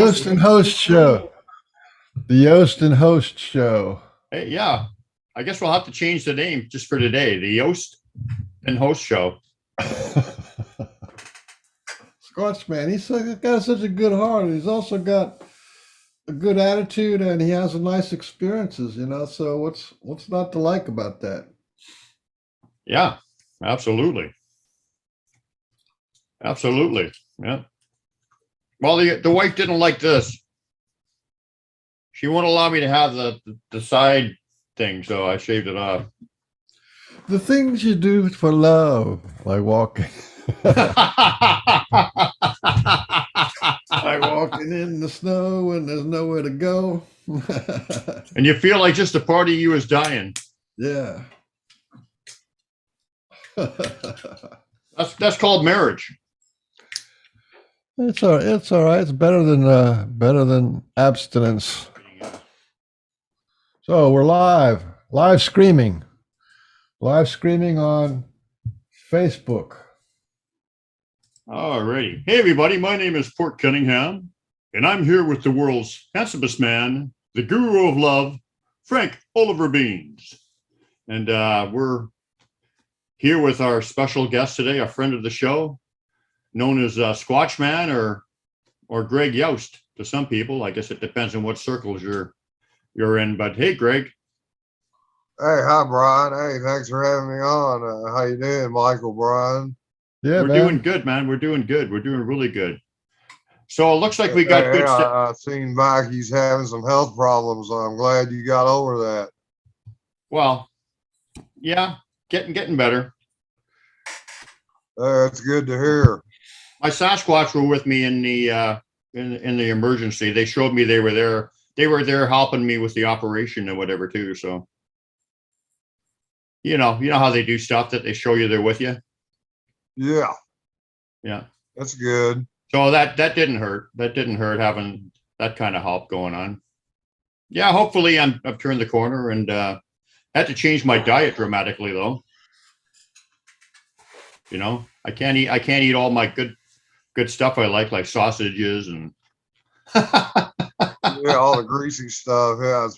Yost and Host show. The Yost and Host show. Hey, yeah. I guess we'll have to change the name just for today. The Yost and Host show. Squatch man, he's got such a good heart. He's also got a good attitude, and he has nice experiences. So what's not to like about that? Yeah, absolutely. Absolutely. Yeah. Well, the wife didn't like this. She won't allow me to have the side thing, so I shaved it off. The things you do for love, like walking. Like walking in the snow when there's nowhere to go. And you feel like just a part of you is dying. Yeah. That's called marriage. It's all right. It's all right. It's better than abstinence. So we're live streaming on Facebook. Alrighty. Hey everybody, my name is Port Cunningham, and I'm here with the world's handsomest man, the guru of love, Frank Oliver Beans. And we're here with our special guest today, a friend of the show, known as Squatch Man or Greg Yost to some people. I guess it depends on what circles you're in. But hey, Greg. Hey, hi, Brian. Hey, thanks for having me on. How you doing, Michael, Brian? Yeah, we're doing good, man. We're doing good. We're doing really good. So it looks like we got good stuff. I've seen Mackie's having some health problems. So I'm glad you got over that. Well, yeah, getting better. That's good to hear. My Sasquatch were with me in the emergency. They showed me they were there. They were there helping me with the operation and whatever too. So, you know how they do stuff that they show you they're with you. Yeah. Yeah. That's good. So that didn't hurt. That didn't hurt having that kind of help going on. Yeah. Hopefully I've turned the corner and had to change my diet dramatically though. I can't eat all my good stuff I like sausages and yeah, all the greasy stuff. Yeah, it's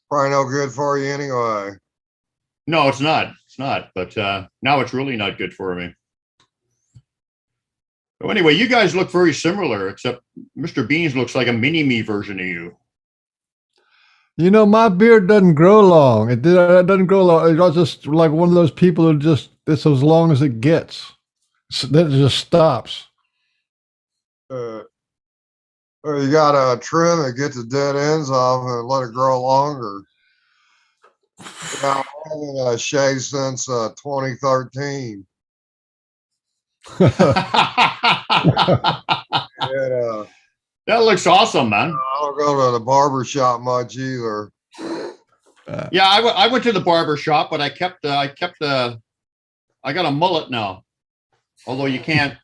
probably no good for you anyway. No, it's not. It's not. But now it's really not good for me. So anyway, you guys look very similar, except Mr. Beans looks like a mini-me version of you. My beard doesn't grow long. It doesn't grow long. It's just like one of those people who it's as long as it gets. Then it just stops. You gotta trim it, get the dead ends off, and let it grow longer. Yeah, I've been shaved since 2013. And, that looks awesome, man. I don't go to the barber shop much either. Yeah, I went to the barber shop, but I got a mullet now. Although you can't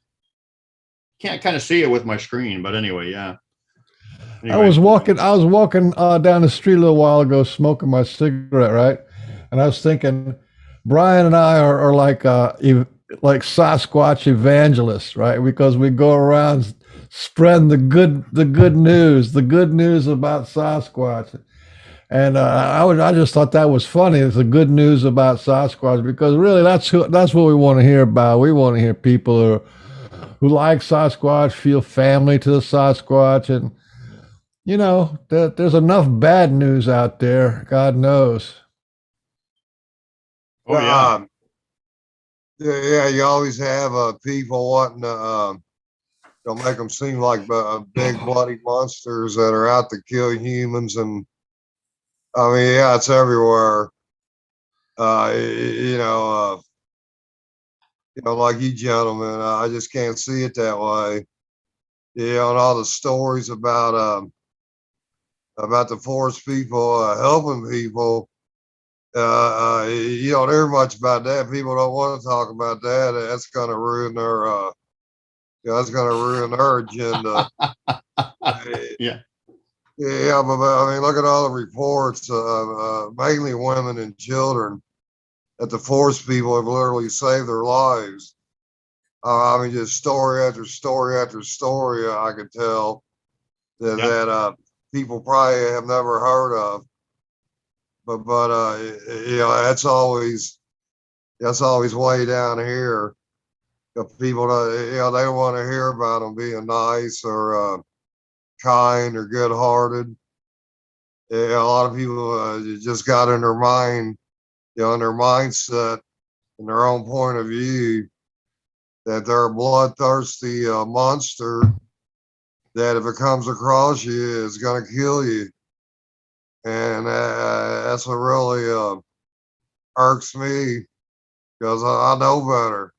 kind of see it with my screen, but anyway, yeah. Anyway. I was walking down the street a little while ago, smoking my cigarette, right? And I was thinking, Brian and I are like Sasquatch evangelists, right? Because we go around spreading the good news about Sasquatch. And I just thought that was funny. It's the good news about Sasquatch because really that's what we want to hear about. We want to hear people who like Sasquatch, feel family to the Sasquatch, and there's enough bad news out there. God knows. Oh yeah. Yeah, you always have people wanting to make them seem like big bloody monsters that are out to kill humans, and I mean, yeah, it's everywhere. Like you gentlemen, I just can't see it that way. And all the stories about the forest people helping people. You don't hear much about that. People don't want to talk about that. That's going to ruin their. That's going to ruin their agenda. Yeah. Yeah, but I mean, look at all the reports, mainly women and children, that the forest people have literally saved their lives. I mean, just story after story after story I could tell. that people probably have never heard of. But you know, that's always way down here. The people, you know, they don't want to hear about them being nice or kind or good-hearted. Yeah, a lot of people just got in their mind, you know, in their mindset, in their own point of view, that they're a bloodthirsty monster that if it comes across you, it's going to kill you. And that's what really irks me because I know better.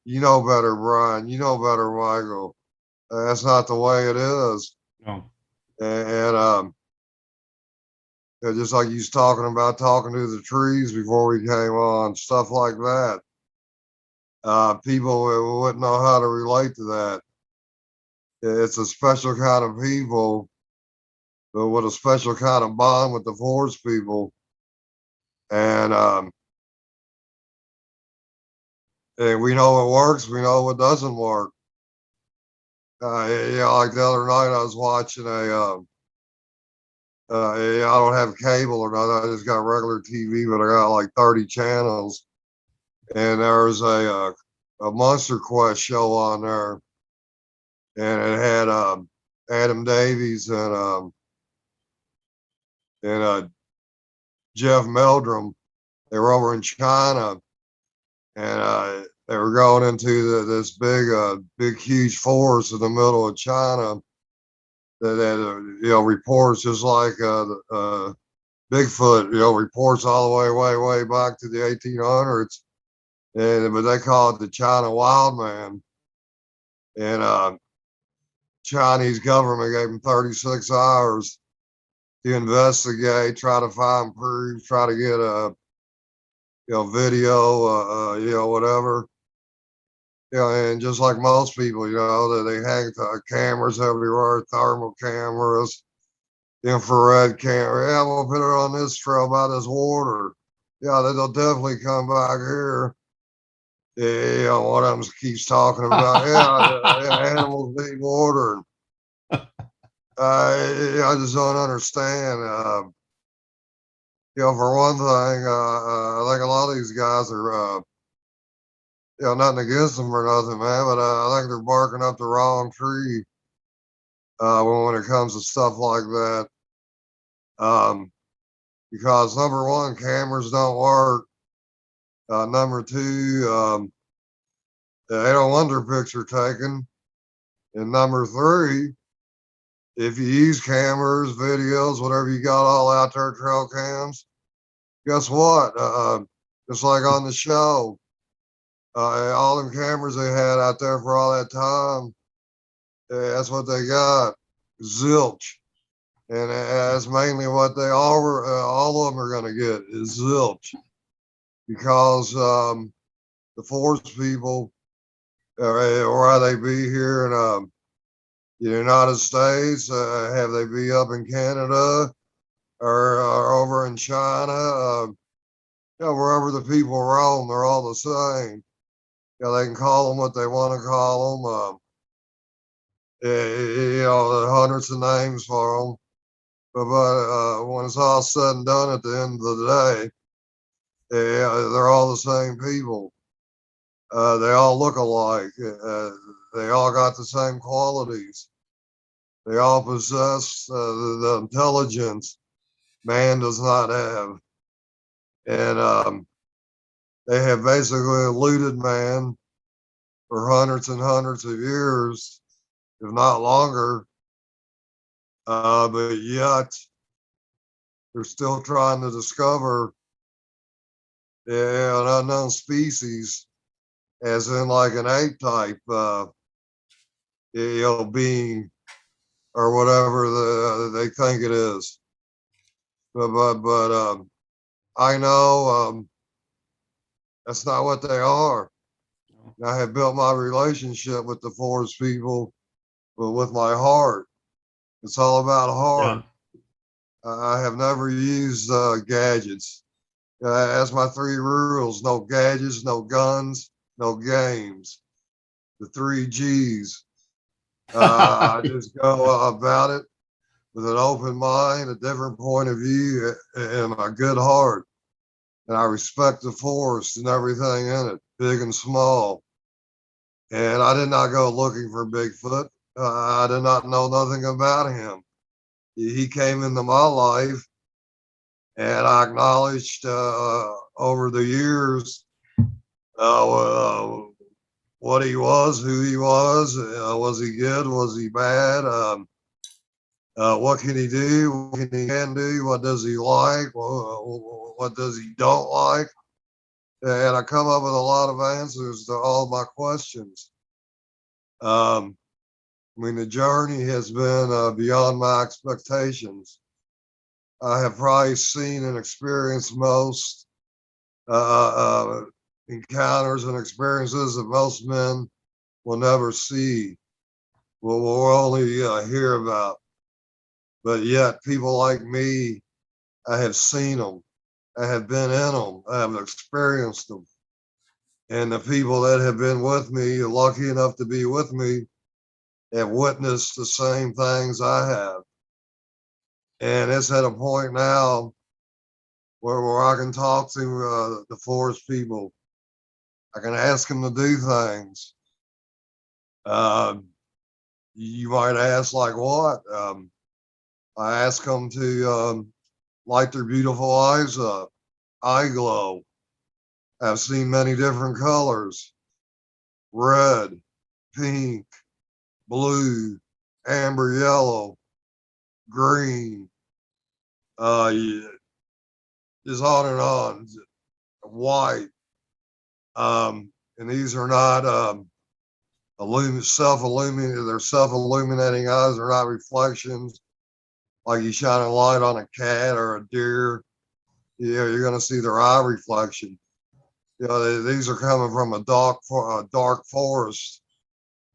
You know better, Brian. You know better, Michael. That's not the way it is. No. And just like you was talking about talking to the trees before we came on, stuff like that. People wouldn't know how to relate to that. It's a special kind of people, but with a special kind of bond with the forest people. And and we know what works, we know what doesn't work. You know, like the other night I was watching I don't have cable or nothing. I just got regular TV, but I got like 30 channels. And there was a Monster Quest show on there, and it had Adam Davies and Jeff Meldrum. They were over in China, and they were going into this big, huge forest in the middle of China that you know, reports just like Bigfoot, you know, reports all the way back to the 1800s, but they call it the China Wild Man. And Chinese government gave them 36 hours to investigate, try to find proof, try to get a video, you know, whatever. You know, and just like most people, you know, they hang cameras everywhere, thermal cameras, infrared camera. Yeah, we'll put it on this trail by this water. Yeah, they'll definitely come back here. Yeah, you know, one of them keeps talking about, animals need water. I just don't understand. You know, for one thing, I think a lot of these guys are, you know, nothing against them or nothing, man, but I think they're barking up the wrong tree when it comes to stuff like that. Because number one, cameras don't work. Number two, they don't want their picture taken. And number three, if you use cameras, videos, whatever you got all out there, trail cams, guess what? Just like on the show, all them cameras they had out there for all that time, that's what they got, zilch. And that's mainly what they all of them are going to get is zilch, because the forest people, or they be here in the United States, have they be up in Canada or over in China, wherever the people roam, they're all the same. They can call them what they want to call them. There are hundreds of names for them. But when it's all said and done at the end of the day, they're all the same people. They all look alike. They all got the same qualities. They all possess the intelligence man does not have. And they have basically eluded man for hundreds and hundreds of years, if not longer. But yet, they're still trying to discover an unknown species, as in like an ape type, being or whatever they think it is. But I know that's not what they are. I have built my relationship with the forest people, but with my heart. It's all about heart. Yeah. I have never used gadgets. That's my 3 rules: no gadgets, no guns, no games. The 3 G's. I just go about it with an open mind, a different point of view, and a good heart. And I respect the forest and everything in it, big and small. And I did not go looking for Bigfoot. I did not know nothing about him. He came into my life, and I acknowledged over the years what he was, who he was. Was he good? Was he bad? What can he do? What can he can do? What does he like? What does he don't like? And I come up with a lot of answers to all my questions. I mean, the journey has been beyond my expectations. I have probably seen and experienced most encounters and experiences that most men will never see, will only hear about. But yet, people like me, I have seen them, I have been in them, I have experienced them. And the people that have been with me, lucky enough to be with me, have witnessed the same things I have. And it's at a point now where I can talk to the forest people. I can ask them to do things. Uh, you might ask, like what? I ask them to light their beautiful eyes up, eye glow. I've seen many different colors: red, pink, blue, amber yellow, green, just on and on, white. And these are not self-illuminating. They're self-illuminating eyes. They're not reflections like you shine a light on a cat or a deer. You know, you're going to see their eye reflection. You know, these are coming from a dark forest.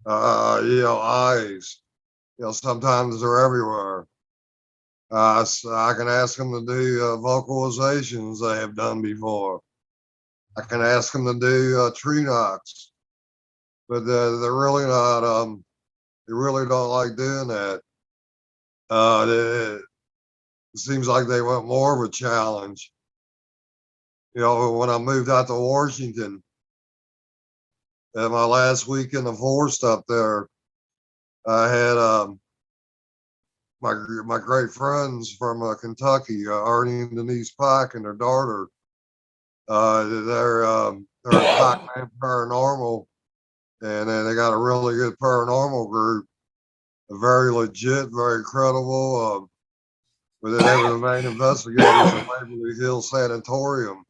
You know, eyes. You know, sometimes they're everywhere. So I can ask them to do vocalizations they have done before. I can ask them to do tree knocks, but they're really not. They really don't like doing that. It seems like they want more of a challenge. You know, when I moved out to Washington, at my last week in the forest up there, I had my great friends from Kentucky, Arnie and Denise Pike and their daughter. They're at Pac-Man Paranormal, and they got a really good paranormal group, very legit, very credible. But they were the main investigators at Waverly Hills Sanatorium,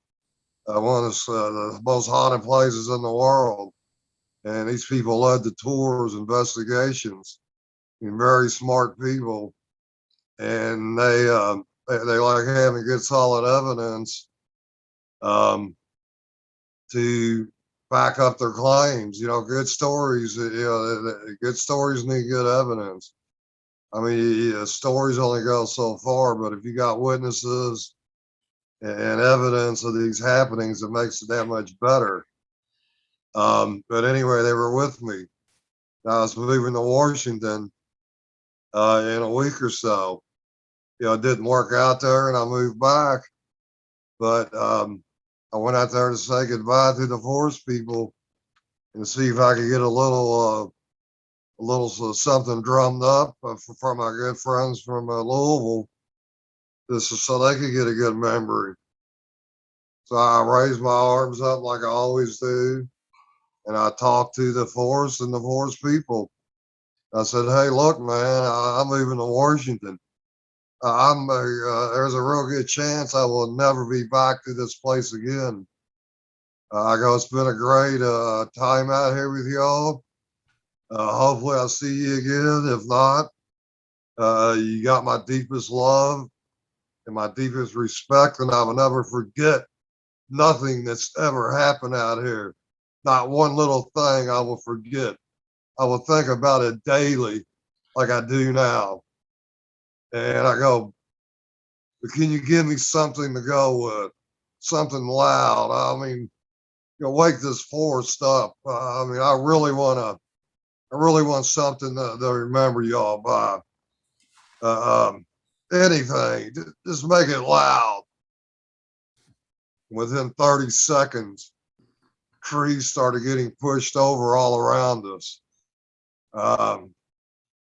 one of the most haunted places in the world. And these people led the tours, investigations, and very smart people. And they like having good, solid evidence to back up their claims. You know, good stories. You know, good stories need good evidence. I mean, stories only go so far, but if you got witnesses and evidence of these happenings, it makes it that much better. But anyway, they were with me. I was moving to Washington in a week or so. You know, it didn't work out there, and I moved back. But I went out there to say goodbye to the forest people and see if I could get a little something drummed up from my good friends from Louisville, this is so they could get a good memory. So I raised my arms up like I always do, and I talked to the forest and the forest people. I said, "Hey, look, man, I'm moving to Washington. There's a real good chance I will never be back to this place again. I go, it's been a great time out here with y'all. Hopefully, I'll see you again. If not, you got my deepest love and my deepest respect, and I will never forget nothing that's ever happened out here. Not one little thing I will forget. I will think about it daily, like I do now." And I go, "But can you give me something to go with? Something loud? I mean, you know, wake this forest up. I mean, I really want to I really want something to remember y'all by. Anything, just make it loud. Within 30 seconds, trees started getting pushed over all around us. Yeah,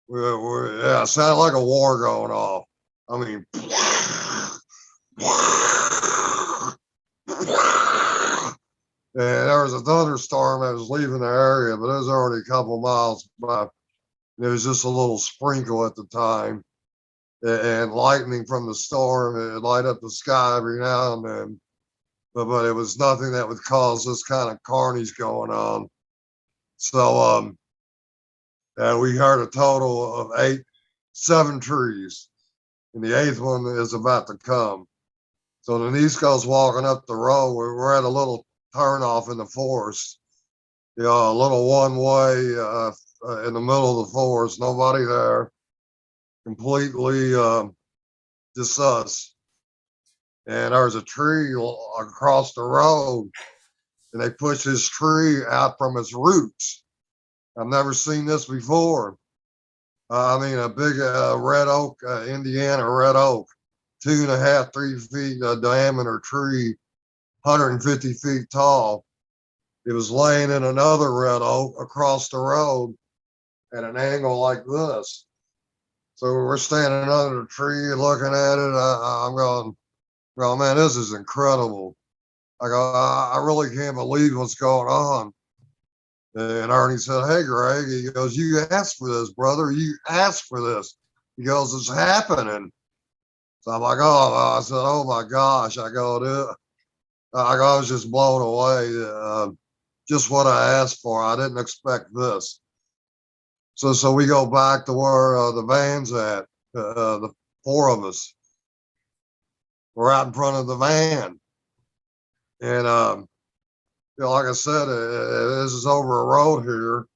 it sounded like a war going off. I mean, and there was a thunderstorm that was leaving the area, but it was already a couple miles by. It was just a little sprinkle at the time, and lightning from the storm. It light up the sky every now and then, but it was nothing that would cause this kind of carnage going on. So and we heard a total of 7 trees, and the 8th one is about to come. So Denisco's walking up the road. We're at a little turnoff in the forest, a little one-way in the middle of the forest. Nobody there, completely just us. And there's a tree across the road, and they pushed this tree out from its roots. I've never seen this before. I mean, a big red oak, Indiana red oak, 2.5, 3 feet diameter tree, 150 feet tall. It was laying in another red oak across the road at an angle like this. So we're standing under the tree looking at it. I'm going, well, man, this is incredible. I go, I really can't believe what's going on. And Ernie said, hey, Greg, he goes, you asked for this, brother. You asked for this. He goes, it's happening. So I'm like, oh, I said, oh my gosh. I go, I was just blown away. Just what I asked for. I didn't expect this. So we go back to where the van's at. The 4 of us. We're out in front of the van. And, like I said, this is over a road here.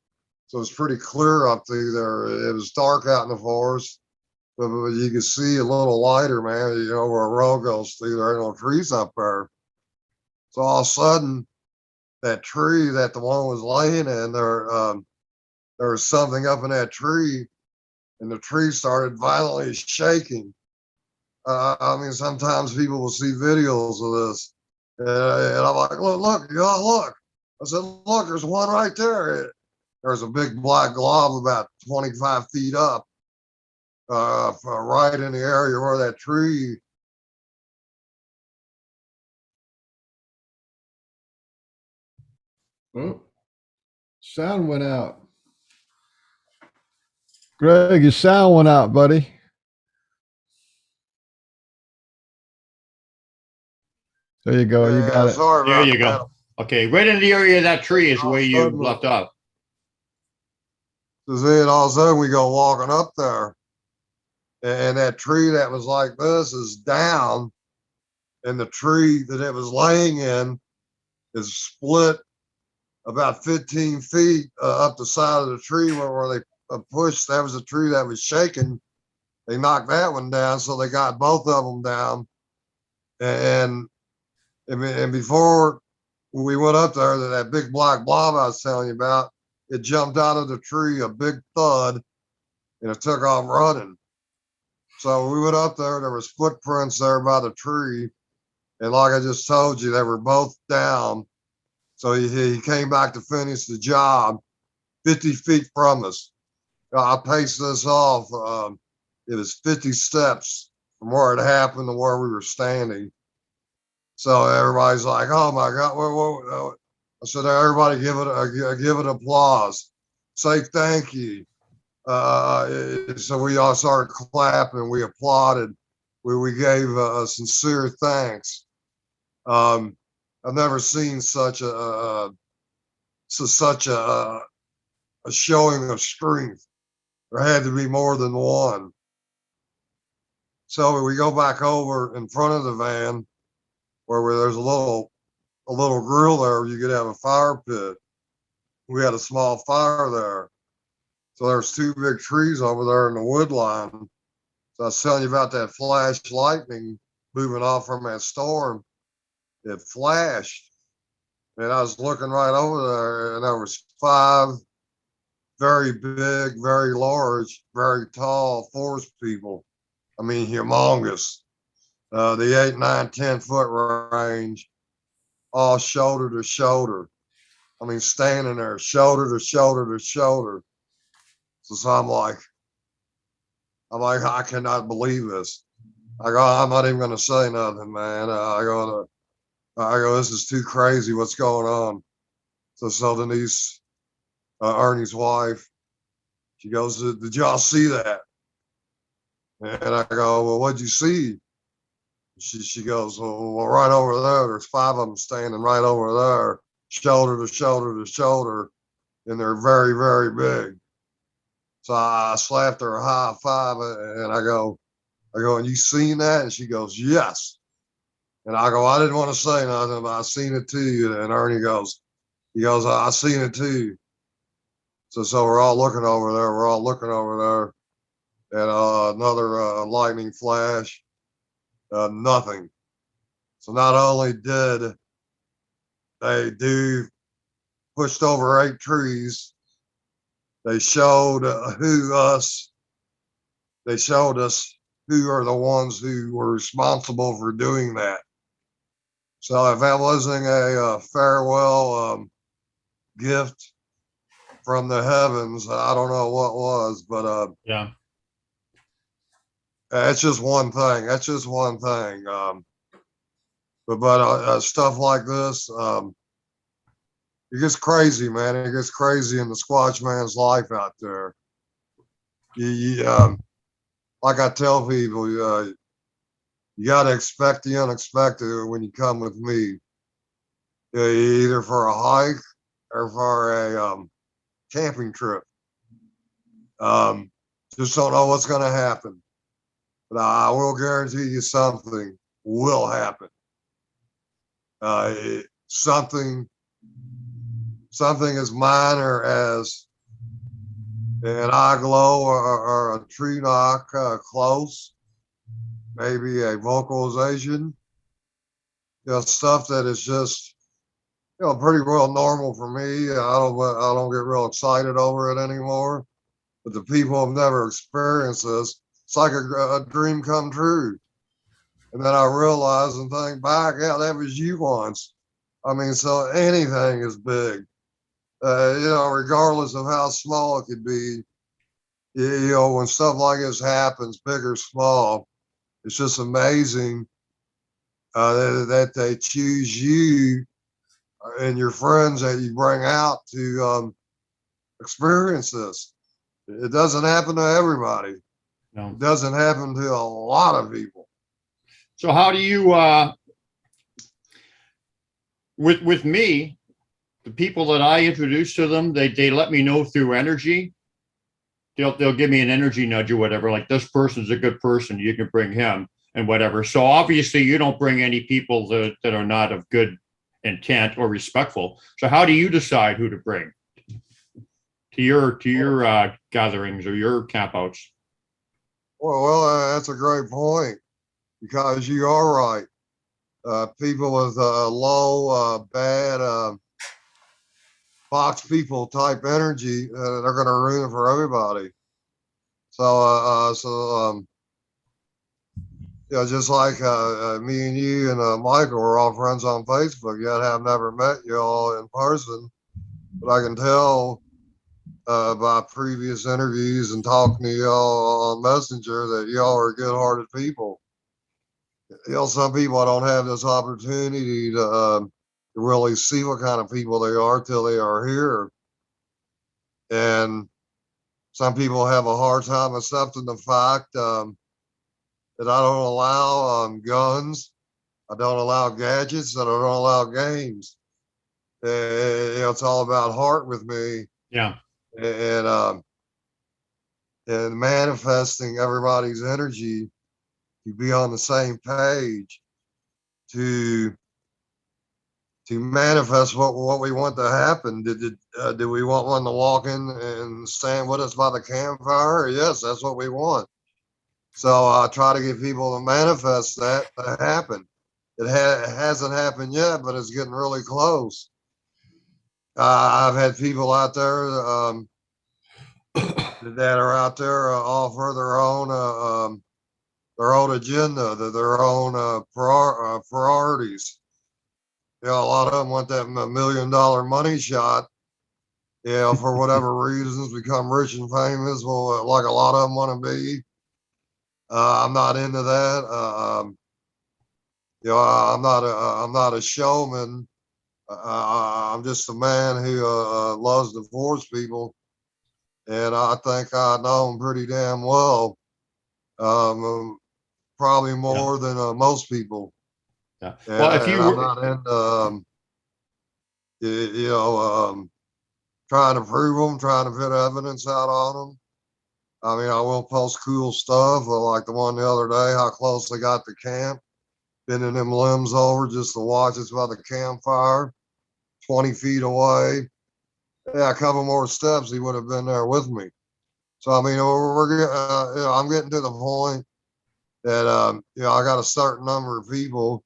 So it's pretty clear up through there. It was dark out in the forest, but you can see a little lighter, man, where a road goes through. There ain't no trees up there. So all of a sudden, that tree that the one was laying in, there was something up in that tree, and the tree started violently shaking. I mean, sometimes people will see videos of this, and I'm like, look, y'all, look. I said, look, there's one right there. There's a big black glob about 25 feet up, right in the area where that tree. Oh, sound went out. Greg, your sound went out, buddy. There you go. You got it. Sorry There about you that. go. Okay, right in the area of that tree is All where of a you sudden, left off. So then all of a sudden we go walking up there, and that tree that was like this is down, and the tree that it was laying in is split about 15 feet up the side of the tree where they pushed. That was a tree that was shaking. They knocked that one down, so they got both of them down. And before we went up there, that big black blob I was telling you about, it jumped out of the tree, a big thud, and it took off running. So we went up there. There was footprints there by the tree, and like I just told you, they were both down. So he came back to finish the job 50 feet from us. I paced this off. It was 50 steps from where it happened to where we were standing. So everybody's like, "Oh my God!" I said, "Everybody, give it applause. Say thank you." So we all started clapping. We applauded. We gave a sincere thanks. I've never seen such a showing of strength. There had to be more than one. So we go back over in front of the van where there's a little grill there where you could have a fire pit. We had a small fire there. So there's 2 big trees over there in the wood line. So I was telling you about that flash lightning moving off from that storm. It flashed. And I was looking right over there, and there was 5 very big, very large, very tall forest people. I mean, humongous. The 8, 9, 10 foot range, all shoulder to shoulder. I mean, standing there, shoulder to shoulder to shoulder. So I'm like, I cannot believe this. I go, I'm not even going to say nothing, man. I go, this is too crazy. What's going on? So Denise, Ernie's wife, she goes, did y'all see that? And I go, well, what'd you see? She goes, well, right over there. There's 5 of them standing right over there, shoulder to shoulder to shoulder, and they're very, very big. So I slapped her a high five, and I go, and you seen that? And she goes, yes. And I go, I didn't want to say nothing, but I seen it too. And Ernie goes, I seen it too. So we're all looking over there. We're all looking over there, and another lightning flash. Nothing. So not only did they do pushed over 8 trees, they showed They showed us who are the ones who were responsible for doing that. So if that wasn't a farewell gift from the heavens, I don't know what was. But Yeah. that's just one thing. That's just one thing. But stuff like this, it gets crazy, man. It gets crazy in the Squatch man's life out there. Like I tell people, you got to expect the unexpected when you come with me, either for a hike or for a camping trip. Just don't know what's going to happen, but I will guarantee you something will happen. Something as minor as an eye glow or a tree knock close, maybe a vocalization, stuff that is just, pretty well normal for me. I don't get real excited over it anymore. But the people have never experienced this. It's like a dream come true. And then I realize and think back, yeah, that was you once. I mean, so anything is big, regardless of how small it could be. When stuff like this happens, big or small, it's just amazing that they choose you and your friends that you bring out to experience this. It doesn't happen to everybody. No. It doesn't happen to a lot of people. So how do you, with me, the people that I introduce to them, they let me know through energy. They'll give me an energy nudge or whatever, like this person's a good person, you can bring him and whatever. So obviously you don't bring any people that are not of good intent or respectful. So how do you decide who to bring to your gatherings or your campouts? Well, that's a great point, because you are right. People with low, bad, box people type energy, they're going to ruin it for everybody. So just like me and you and Michael are all friends on Facebook, yet have never met you all in person. But I can tell by previous interviews and talking to y'all on Messenger that y'all are good-hearted people. Some people don't have this opportunity to really see what kind of people they are till they are here. And some people have a hard time accepting the fact that I don't allow guns, I don't allow gadgets, and I don't allow games. It's all about heart with me. Yeah. And manifesting everybody's energy to be on the same page to manifest what we want to happen. Do we want one to walk in and stand with us by the campfire? Yes, that's what we want. So I try to get people to manifest that to happen. It hasn't happened yet, but it's getting really close. I've had people out there that are out there all for their own agenda, their own priorities. You know, a lot of them want that $1 million money shot. You know, for whatever reasons, become rich and famous. Well, like a lot of them want to be. I'm not into that. You know, I'm not a showman. I'm just a man who loves to force people, and I think I know them pretty damn well. Probably more than most people. Yeah. And, Well, if you I'm were, not into, you know, trying to prove them, trying to fit evidence out on them. I mean, I will post cool stuff, like the one the other day, how close they got to camp, bending them limbs over just to watch us by the campfire, 20 feet away. Yeah, a couple more steps, he would have been there with me. So, I mean, you know, I'm getting to the point that, you know, I got a certain number of people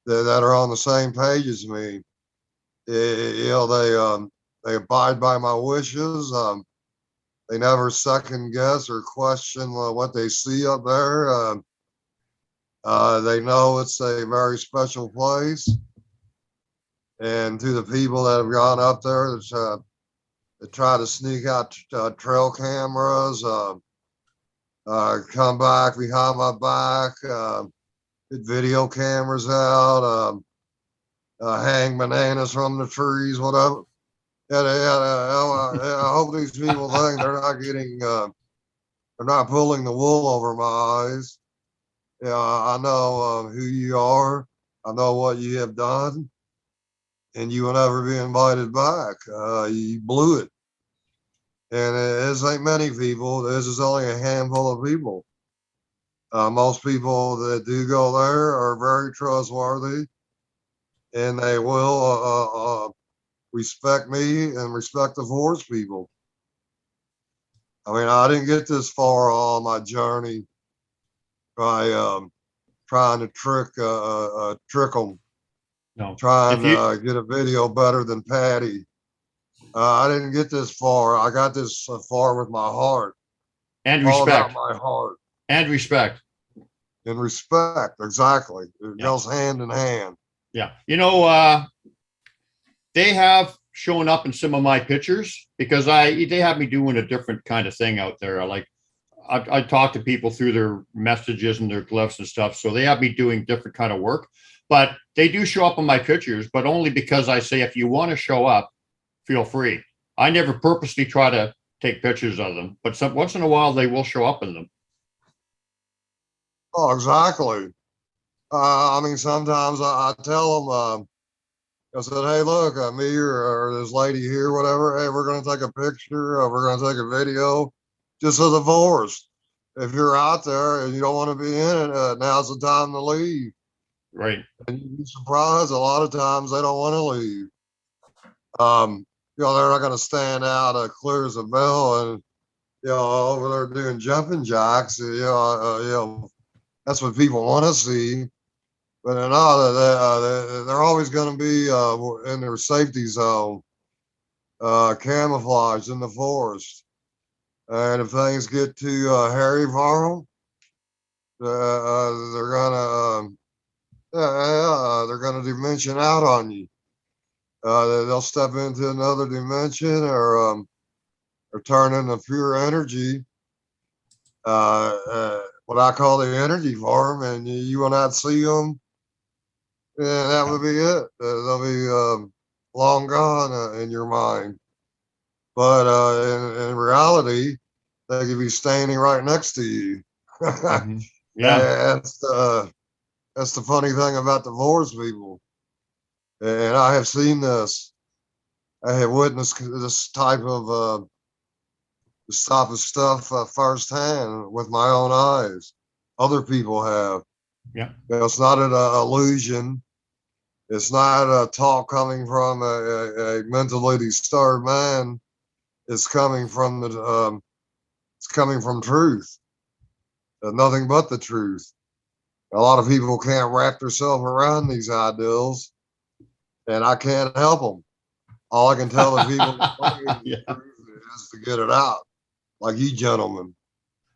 that are on the same page as me. You know, they abide by my wishes. They never second guess or question what they see up there. They know it's a very special place. And to the people that have gone up there that try to sneak out trail cameras, come back behind my back, get video cameras out, hang bananas from the trees, whatever. Yeah, I hope these people think they're not getting, they're not pulling the wool over my eyes. Yeah, I know who you are. I know what you have done, and you will never be invited back. You blew it. And this ain't many people. This is only a handful of people. Most people that do go there are very trustworthy, and they will respect me and respect the forest people. I mean, I didn't get this far on my journey by trying to trick them, no, trying if you to get a video better than Patty. I didn't get this far. I got this far with my heart. and All about respect my heart and respect. and respect. Exactly. It Yeah. goes hand in hand. Yeah. You know, they have shown up in some of my pictures because they have me doing a different kind of thing out there. I talk to people through their messages and their glyphs and stuff. So they have me doing different kind of work, but they do show up in my pictures, but only because I say, if you want to show up, feel free. I never purposely try to take pictures of them, but once in a while they will show up in them. Oh, exactly. I mean, sometimes I tell them, I said, hey, look, me or this lady here, whatever, hey, we're going to take a picture, we're going to take a video just of the forest. If you're out there and you don't want to be in it, now's the time to leave. Right. And you'd be surprised, a lot of times they don't want to leave. You know, they're not going to stand out clear as a bell and, you know, over there doing jumping jacks. You know, that's what people want to see. But they're always going to be in their safety zone, camouflaged in the forest. And if things get too hairy for them, they're gonna dimension out on you. They'll step into another dimension or turn into pure energy. What I call the energy form, and you will not see them. And that would be it. They'll be long gone in your mind. But in reality, they could be standing right next to you. Mm-hmm. Yeah. That's the funny thing about the forest people. And I have seen this. I have witnessed this type of stuff firsthand with my own eyes. Other people have. Yeah. You know, it's not an illusion. It's not a talk coming from a mentally disturbed man. It's coming from it's coming from truth. Nothing but the truth. A lot of people can't wrap themselves around these ideals, and I can't help them. All I can tell the people Yeah. is to get it out. like you gentlemen.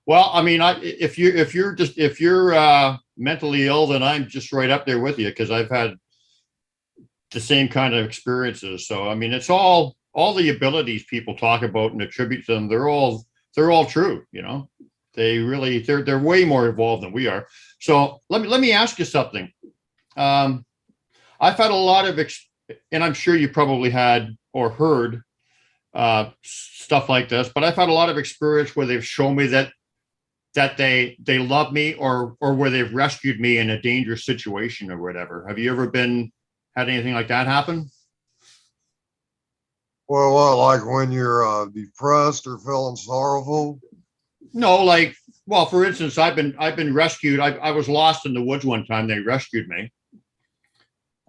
Well, I mean, if you're mentally ill, then I'm just right up there with you because I've had the same kind of experiences. So I mean, it's all the abilities people talk about and attribute to them. They're all true. You know, they're way more evolved than we are. So let me ask you something. I've had a lot of, and I'm sure you probably had or heard stuff like this, but I've had a lot of experience where they've shown me that they love me or where they've rescued me in a dangerous situation or whatever. Have you ever had anything like that happen? Well, what, like when you're depressed or feeling sorrowful? No, like, well, for instance, I've been rescued. I was lost in the woods one time. They rescued me.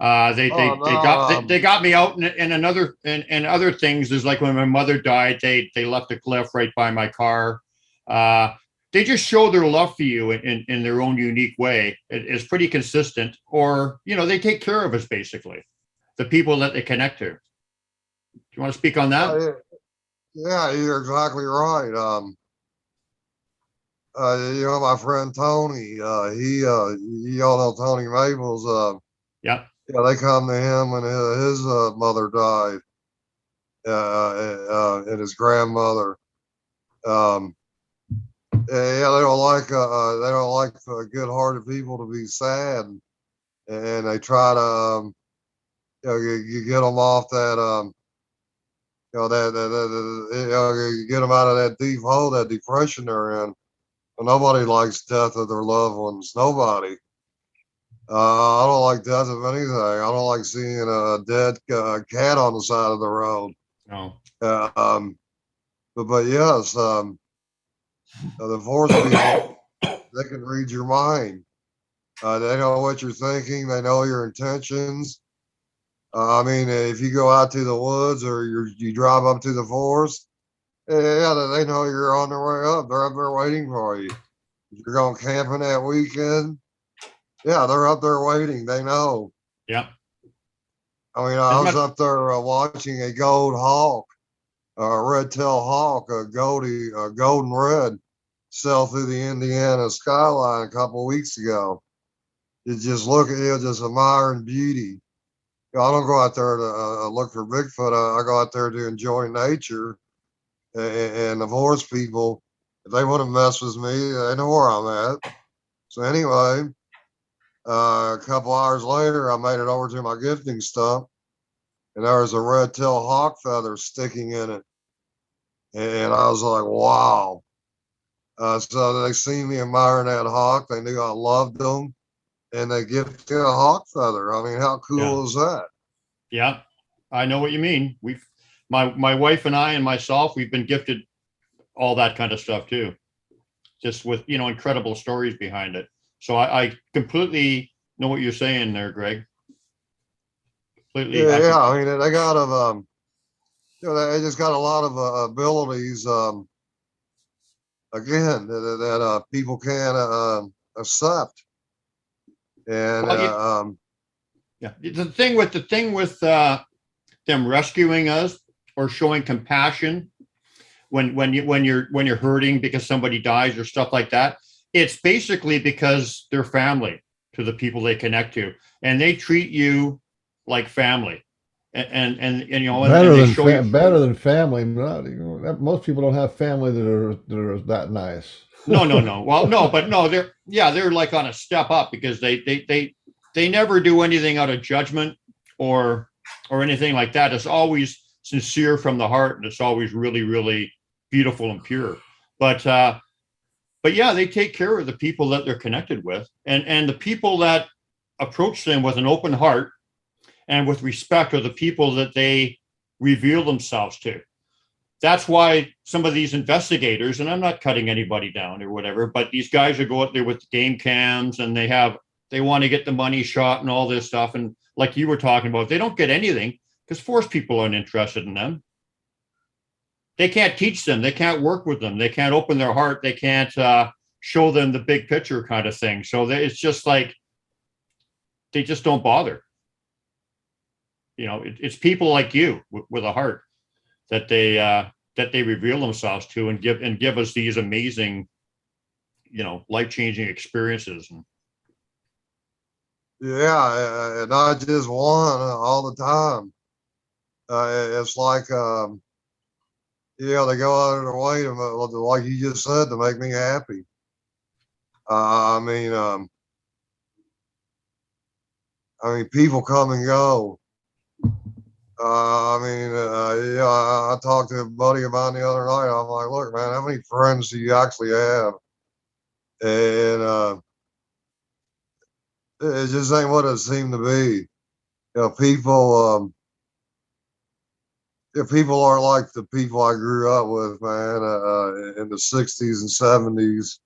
They Oh they they got no, they got me out and other things. There's like when my mother died, they left a cliff right by my car. Uh, they just show their love for you in their own unique way. It's pretty consistent, or they take care of us basically, the people that they connect to. Do you want to speak on that? yeah, yeah, you're exactly right. My friend Tony, he all know Tony Maples. Yeah, Yeah, they come to him when his mother died, and his grandmother. Um, yeah, they don't like good-hearted people to be sad, and they try to you get them off that you get them out of that deep hole, that depression they're in. But nobody likes death of their loved ones. Nobody. I don't like death of anything. I don't like seeing a dead cat on the side of the road. no, Uh, um, but yes, the force people, they can read your mind. They know what you're thinking. They know your intentions. I mean, if you go out to the woods or you drive up to the forest, yeah, they know you're on their way up. They're up there waiting for you. If you're going camping that weekend, yeah, they're up there waiting. They know. yeah, I mean, as I was much, up there watching a gold hawk, a red-tailed hawk, a golden red, sail through the Indiana skyline a couple of weeks ago. You just look at it, just admiring beauty. I don't go out there to look for Bigfoot. I go out there to enjoy nature. And the forest people, if they want to mess with me, they know where I'm at. So anyway, a couple hours later, I made it over to my gifting stump, and there was a red-tailed hawk feather sticking in it. And I was like, wow. So they seen me admiring that hawk. They knew I loved them, and they gifted me a hawk feather. I mean, how yeah, cool is that? yeah. I know what you mean. My wife and I and myself, we've been gifted all that kind of stuff too, just with incredible stories behind it. So I completely know what you're saying there, Greg. Completely. Yeah, yeah. I mean, they got they just got a lot of abilities. Again, that people can accept. And Well, yeah. The thing with them rescuing us or showing compassion when you're hurting because somebody dies or stuff like that, it's basically because they're family to the people they connect to, and they treat you like family, and they show you. Better than family. Not, most people don't have family that are that nice. No, no, no. Well, no, but no, they're like on a step up because they never do anything out of judgment or anything like that. It's always sincere from the heart, and it's always really, really beautiful and pure. But yeah, they take care of the people that they're connected with, and the people that approach them with an open heart and with respect are the people that they reveal themselves to. That's why some of these investigators, and I'm not cutting anybody down or whatever, but these guys who go out there with the game cams and they want to get the money shot and all this stuff. And like you were talking about, they don't get anything because force people aren't interested in them. They can't teach them. They can't work with them. They can't open their heart. They can't show them the big picture kind of thing. So it's just like they just don't bother. It's people like you with a heart that that they reveal themselves to and give us these amazing, life-changing experiences. Yeah, and not just one, all the time. It's like, they go out of their way to, like you just said, to make me happy. I mean, people come and go. I talked to a buddy of mine the other night. I'm like, look, man, how many friends do you actually have? And it just ain't what it seemed to be. People, people are like the people I grew up with, man, in the 60s and 70s,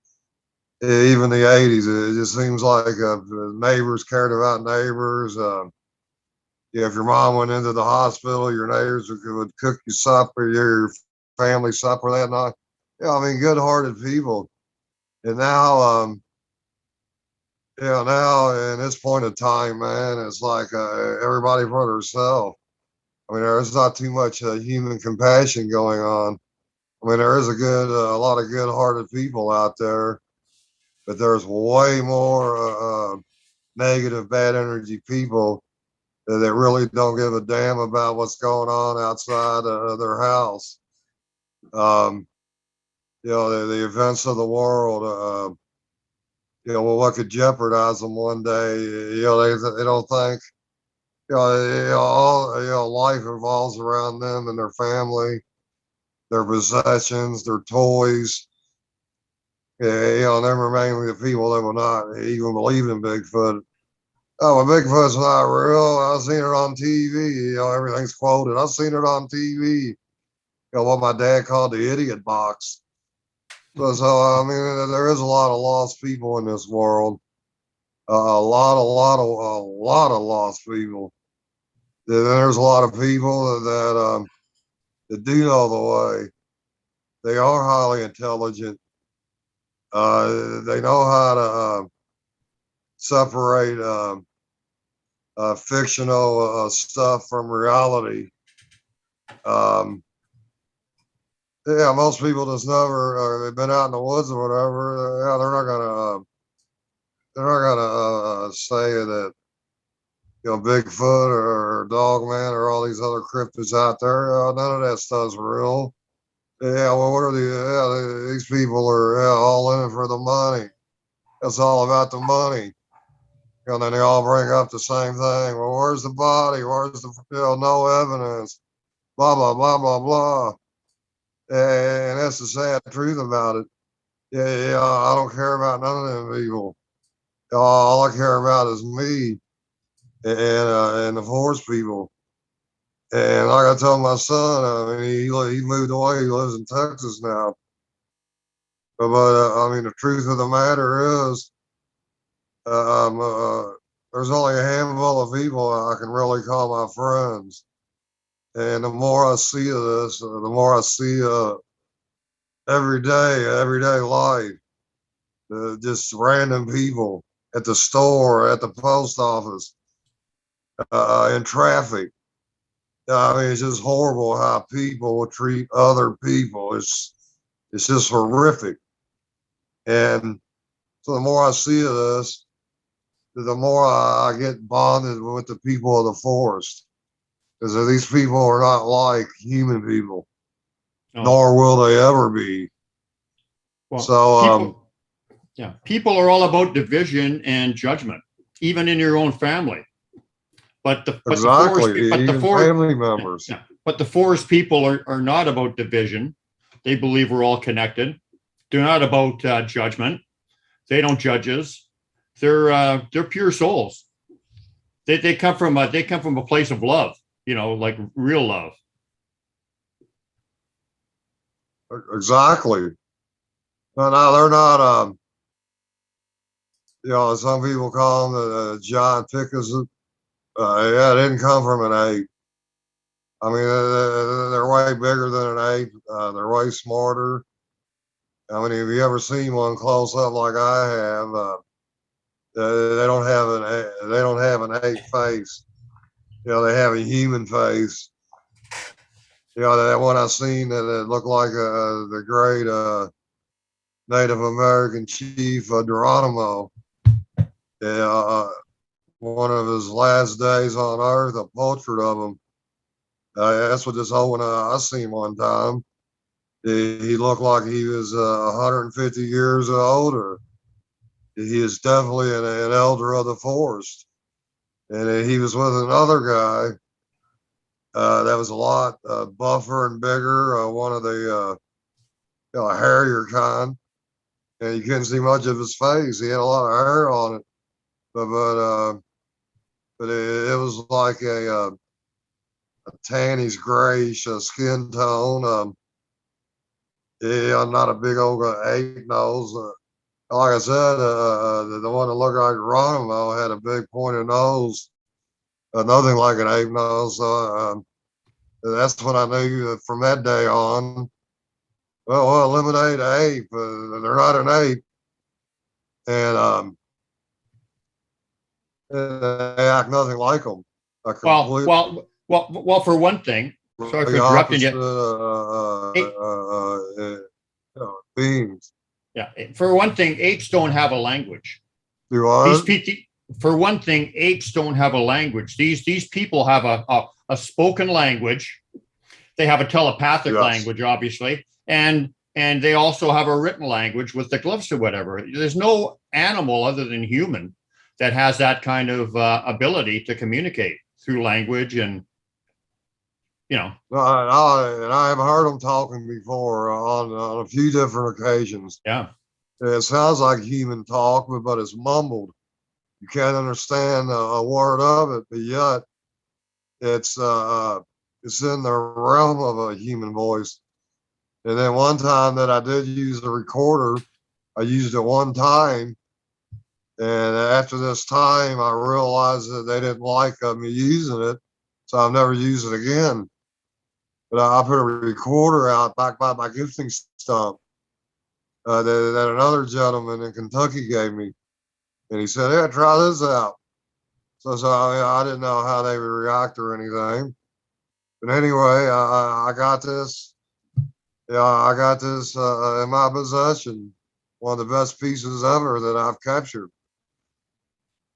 even the 80s. It just seems like neighbors cared about neighbors. If your mom went into the hospital, your neighbors would cook you supper, your family supper that night. Good-hearted people. And now, now in this point of time, man, it's like everybody for themselves. There's not too much human compassion going on. There is a lot of good-hearted people out there, but there's way more negative, bad energy people that really don't give a damn about what's going on outside their house. The events of the world, what could jeopardize them one day. They don't think, life revolves around them and their family, their possessions, their toys. Them are mainly the people that will not even believe in Bigfoot. Oh, well, Bigfoot's not real. I've seen it on TV. Everything's quoted. I've seen it on TV. What my dad called the idiot box. There is a lot of lost people in this world. A lot of lost people. Then there's a lot of people that do know the way. They are highly intelligent. They know how to separate fictional stuff from reality. Most people just never they've been out in the woods or whatever. They're not gonna say that Bigfoot or Dogman or all these other cryptids out there. None of that stuff's real. Well, what are these people are all in it for the money. It's all about the money. And then they all bring up the same thing. Well, where's the body? Where's the no evidence? Blah blah blah blah blah. And that's the sad truth about it. I don't care about none of them people. All I care about is me and the forest people. And like I told my son, he moved away. He lives in Texas now. But the truth of the matter is, there's only a handful of people I can really call my friends. And the more I see of this, the more I see everyday life, just random people at the store, at the post office, in traffic. It's just horrible how people treat other people. It's just horrific. And so the more I see of this, the more I get bonded with the people of the forest. Because these people are not like human people, nor will they ever be. Well, so, people are all about division and judgment, even in your own family. But the family members. But the forest people are not about division. They believe we're all connected. They're not about judgment. They don't judge us. They're pure souls. They come from a place of love, like real love. Exactly. No, they're not. Some people call them the giant pickers. It didn't come from an ape. They're way bigger than an ape. They're way smarter. Have you ever seen one close up like I have? They don't have an ape face. They have a human face. You know, that one I seen that it looked like the great Native American chief Geronimo. Yeah, one of his last days on Earth, a portrait of him. That's what this old one I seen one time. He looked like he was 150 years older. He is definitely an elder of the forest. And he was with another guy that was a lot buffer and bigger, one of the hairier kind. And you couldn't see much of his face. He had a lot of hair on it, but it was like a tannish grayish skin tone. Yeah, not a big old ape nose. Like I said, the one that looked like Geronimo had a big pointed nose, nothing like an ape nose. So that's when I knew that from that day on, well, eliminate an ape. They're not an ape, and they act nothing like them. Well, Completely for one thing, sorry for interrupting opposite you. beings. Yeah, for one thing, apes don't have a language. Do These what? people, for one thing, apes don't have a language. These people have a spoken language. They have a telepathic Yes. language, obviously, and they also have a written language with the glyphs or whatever. There's no animal other than human that has that kind of ability to communicate through language, and No, and I have heard them talking before on a few different occasions. yeah. It sounds like human talk, but it's mumbled. You can't understand a word of it, but yet it's in the realm of a human voice. And then one time that I did use the recorder, I used it one time, and after this time, I realized that they didn't like me using it, so I've never used it again. But I put a recorder out back by my gifting stump that another gentleman in Kentucky gave me, and he said, "Yeah, try this out." So I didn't know how they would react or anything. But anyway, I got this. Yeah, I got this in my possession. One of the best pieces ever that I've captured.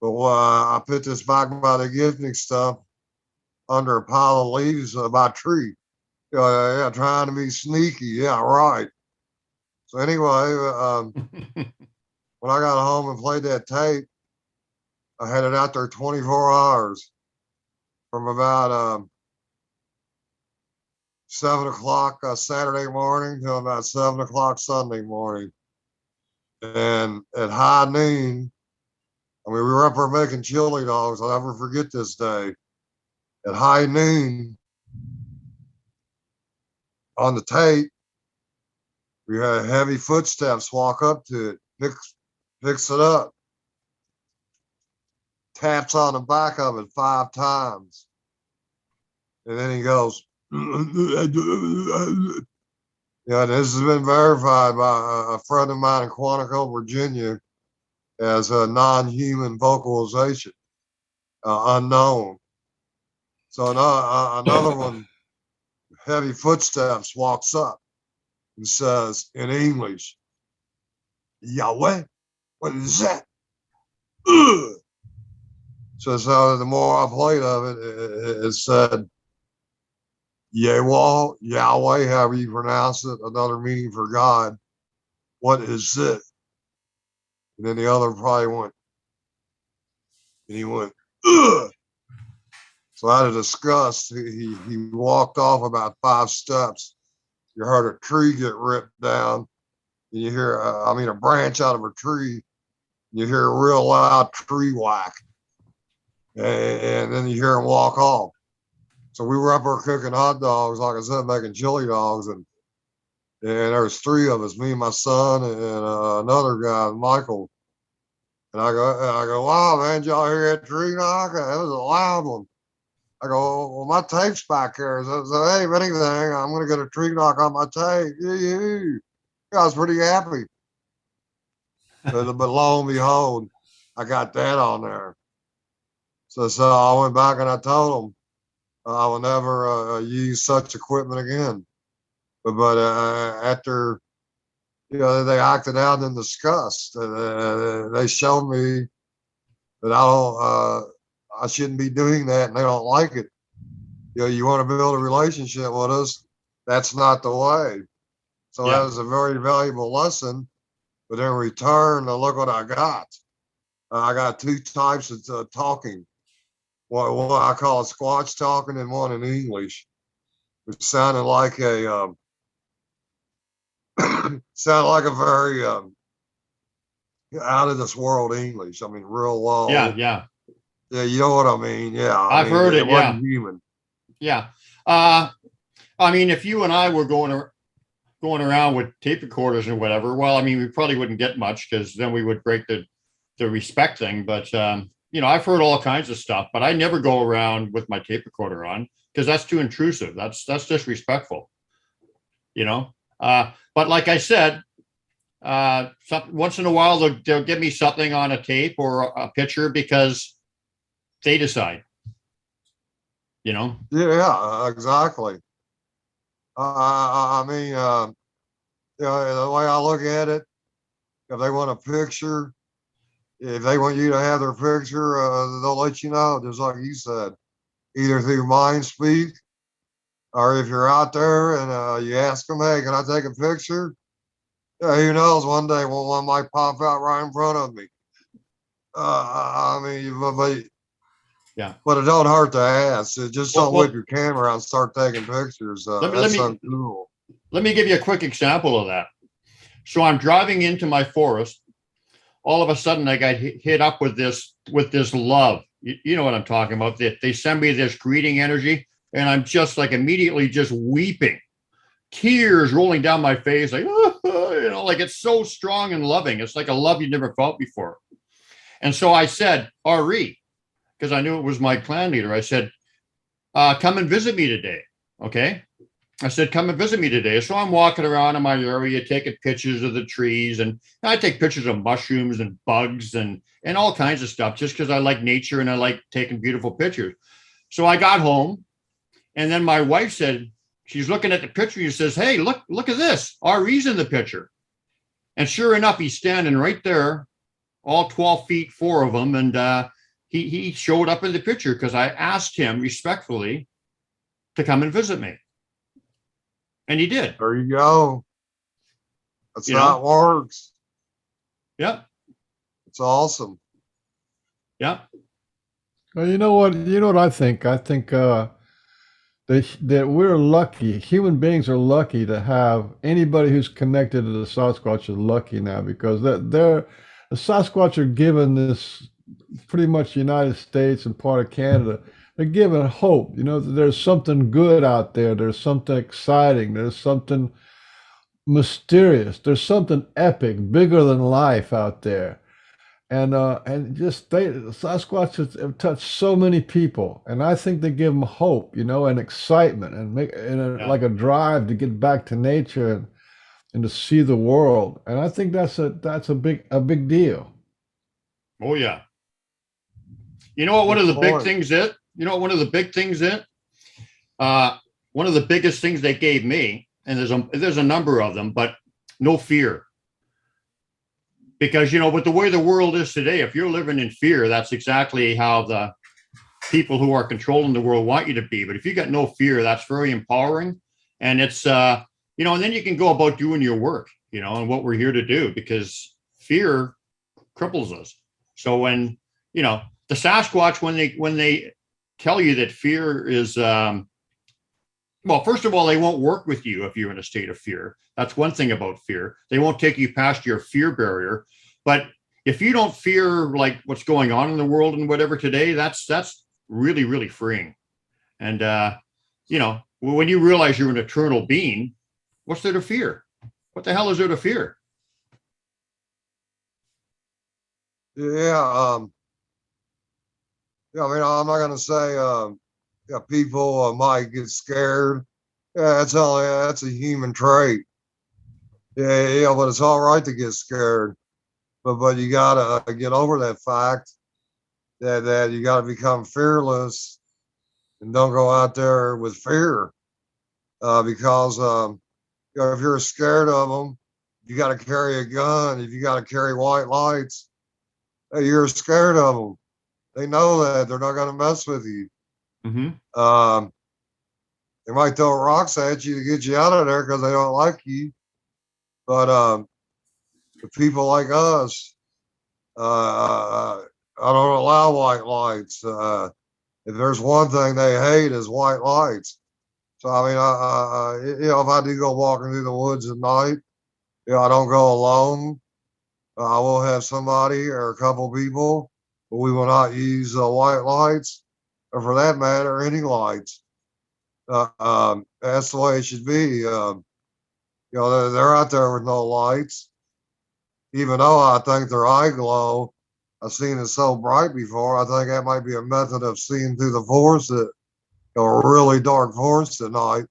But I put this back by the gifting stump under a pile of leaves of my tree. Yeah, trying to be sneaky. Yeah, right. So anyway, when I got home and played that tape, I had it out there 24 hours from about 7 o'clock Saturday morning till about 7 o'clock Sunday morning. And at high noon, I mean, we were up there making chili dogs. I'll never forget this day. At high noon, on the tape, we had heavy footsteps walk up to it, picks it up, taps on the back of it 5 times. And then he goes, yeah, this has been verified by a friend of mine in Quantico, Virginia, as a non-human vocalization, unknown. So another one, heavy footsteps, walks up and says in English, Yahweh, what is that? Ugh. So the more I played of it, it said, Yahweh, however you pronounce it, another meaning for God. What is it? And then the other probably went, and he went, ugh. So out of disgust, he walked off about 5 steps. You heard a tree get ripped down. And you hear, a branch out of a tree. You hear a real loud tree whack. And then you hear him walk off. So we were up there cooking hot dogs, like I said, making chili dogs. And there was 3 of us, me and my son and another guy, Michael. And I go, wow, man, did y'all hear that tree knock? That was a loud one. I go, well, my tape's back there. So hey, if anything, I'm going to get a tree knock on my tape. Yeah. I was pretty happy. But lo and behold, I got that on there. So I went back and I told him, I will never use such equipment again. But after they acted out in disgust, they showed me that I shouldn't be doing that, and they don't like it. You want to build a relationship with us? That's not the way. So that Yeah. was a very valuable lesson. But in return, look what I got. I got two types of talking. One I call it Squatch talking, and one in English. It sounded like a sounded like a very out of this world English. I mean, real Yeah. low. Yeah. Yeah, you know what I mean. Yeah, I I've mean heard it it. Yeah. wasn't human. Yeah. Uh, I mean, if you and I were going around with tape recorders and whatever, well, I mean, we probably wouldn't get much because then we would break the respect thing. But I've heard all kinds of stuff, but I never go around with my tape recorder on because that's too intrusive. That's disrespectful. You know. But like I said, once in a while they'll give me something on a tape or a picture because they decide. You know. Yeah, exactly. I mean, the way I look at it, if they want a picture, if they want you to have their picture, they'll let you know, just like you said, either through mind speak, or if you're out there and you ask them, hey, can I take a picture? Yeah, who knows? One day, one might pop out right in front of me. I mean, Yeah. but it don't hurt to ask. Just Well, don't whip well your camera and start taking pictures. let That's me uncool. let me give you a quick example of that. So I'm driving into my forest. All of a sudden, I got hit up with this love. You know what I'm talking about? They send me this greeting energy, and I'm just like immediately just weeping, tears rolling down my face, like like it's so strong and loving. It's like a love you never felt before. And so I said, Ari, because I knew it was my clan leader. I said, come and visit me today. Okay. I said, come and visit me today. So I'm walking around in my area, taking pictures of the trees, and I take pictures of mushrooms and bugs and all kinds of stuff just because I like nature and I like taking beautiful pictures. So I got home, and then my wife said, she's looking at the picture and says, hey, look at this. Ari's in the picture. And sure enough, he's standing right there, all 12 feet, four of them. And he showed up in the picture because I asked him respectfully to come and visit me. And he did. There you go. That's how it works. Yeah. It's awesome. Yeah. Well, you know what? You know what I think? I think that we're lucky. Human beings are lucky to have anybody who's connected to the Sasquatch is lucky now because the Sasquatch are given this pretty much United States and part of Canada. They're given hope. You know, there's something good out there. There's something exciting. There's something mysterious. There's something epic, bigger than life out there. And just Sasquatch have touched so many people, and I think they give them hope, you know, and excitement, and Yeah. like a drive to get back to nature and to see the world. And I think that's a big deal. Oh yeah. You know what? One of the Good big point. things is, you know, one of the big things is, one of the biggest things they gave me, and there's a number of them, but no fear. Because with the way the world is today, if you're living in fear, that's exactly how the people who are controlling the world want you to be. But if you got no fear, that's very empowering, and it's and then you can go about doing your work, and what we're here to do, because fear cripples us. So when the Sasquatch, when they tell you that fear is well, first of all, they won't work with you if you're in a state of fear. That's one thing about fear. They won't take you past your fear barrier. But if you don't fear like what's going on in the world and whatever today, that's really, really freeing. And when you realize you're an eternal being, what's there to fear? What the hell is there to fear? Yeah. I mean, I'm not gonna say people might get scared. Yeah, that's a human trait. Yeah, but it's all right to get scared. But you gotta get over that fact that you gotta become fearless. and don't go out there with fear, because if you're scared of them, you got to carry a gun. If you got to carry white lights, hey, you're scared of them. They know that they're not going to mess with you. Mm-hmm. They might throw rocks at you to get you out of there because they don't like you. But the people like us, I don't allow white lights. If there's one thing they hate is white lights. So I mean, if I do go walking through the woods at night, I don't go alone. I will have somebody or a couple people, but we will not use white lights, or for that matter, any lights. That's the way it should be. They're out there with no lights, even though I think their eye glow. I've seen it so bright before. I think that might be a method of seeing through the forest, that a really dark forest at night.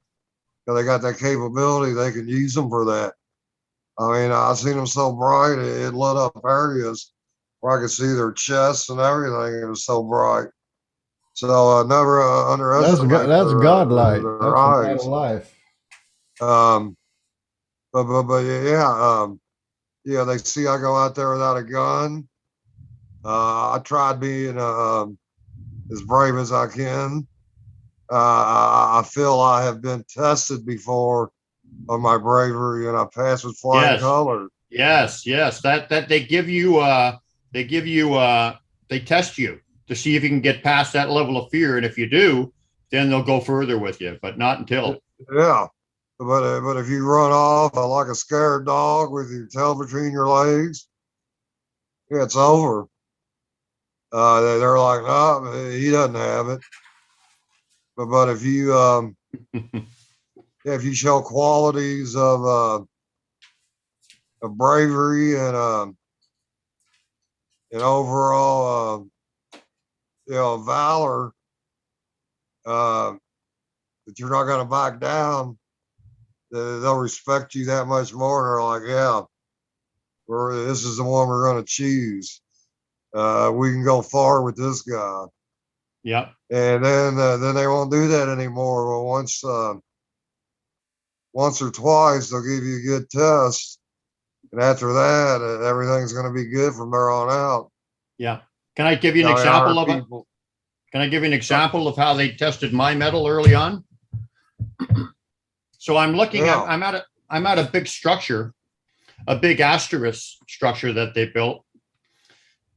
They got that capability. They can use them for that. I mean, I've seen them so bright it lit up areas where I could see their chests and everything. It was so bright. So never underestimate That's godlight. their That's the light of eyes. life. But yeah, they see I go out there without a gun. I tried being as brave as I can. I feel I have been tested before on my bravery, and I passed with flying Yes. colors. Yes. That they give you they test you to see if you can get past that level of fear, and if you do, then they'll go further with you, but not until. Yeah, but if you run off like a scared dog with your tail between your legs, yeah, it's over. They're like, no, he doesn't have it. But if you if you show qualities of bravery and overall valor, uh, that you're not going to back down, they'll respect you that much more. They're like, yeah, this is the one we're going to choose. We can go far with this guy. Yep. And then they won't do that anymore. Well, once or twice, they'll give you a good test, and after that, everything's going to be good from there on out. Yeah. Can I give you an Now, example of it? people, Can I give you an example of how they tested my metal early on? So I'm looking Yeah. at I'm at a big structure, a big asterisk structure that they built,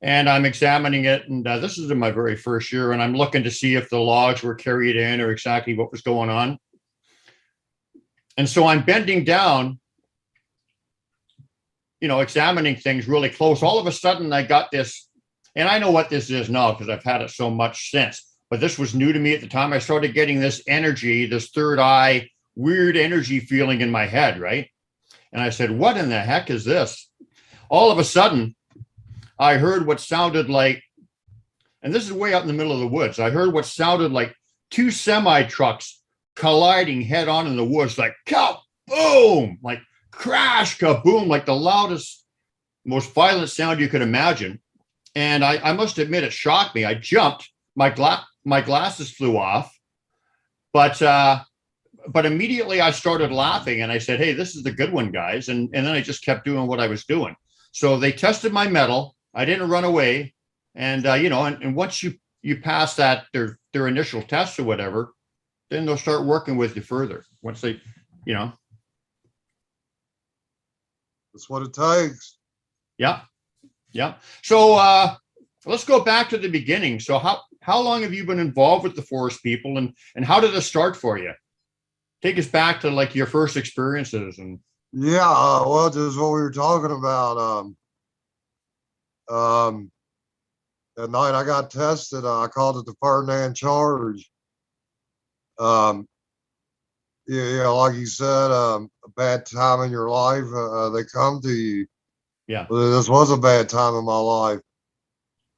and I'm examining it. And this is in my very first year, and I'm looking to see if the logs were carried in or exactly what was going on. And so I'm bending down, examining things really close. All of a sudden, I got this, and I know what this is now because I've had it so much since, but this was new to me at the time. I started getting this energy, this third eye, weird energy feeling in my head, right? And I said, what in the heck is this? All of a sudden, I heard what sounded like, and this is way out in the middle of the woods, I heard what sounded like two semi-trucks colliding head on in the woods, like kaboom, like crash, kaboom, like the loudest, most violent sound you could imagine. And I must admit, it shocked me. I jumped, my glasses flew off, but immediately I started laughing, and I said, hey, this is the good one, guys. And then I just kept doing what I was doing. So they tested my metal. I didn't run away. And, and once you pass that, their initial tests or whatever, then they'll start working with you further once they, that's what it takes. Yeah. So let's go back to the beginning. So how long have you been involved with the forest people, and how did it start for you? Take us back to like your first experiences. And Yeah, well, just what we were talking about. That night I got tested. I called it the Ferdinand charge. Like you said, a bad time in your life, they come to you. yeah. But this was a bad time in my life.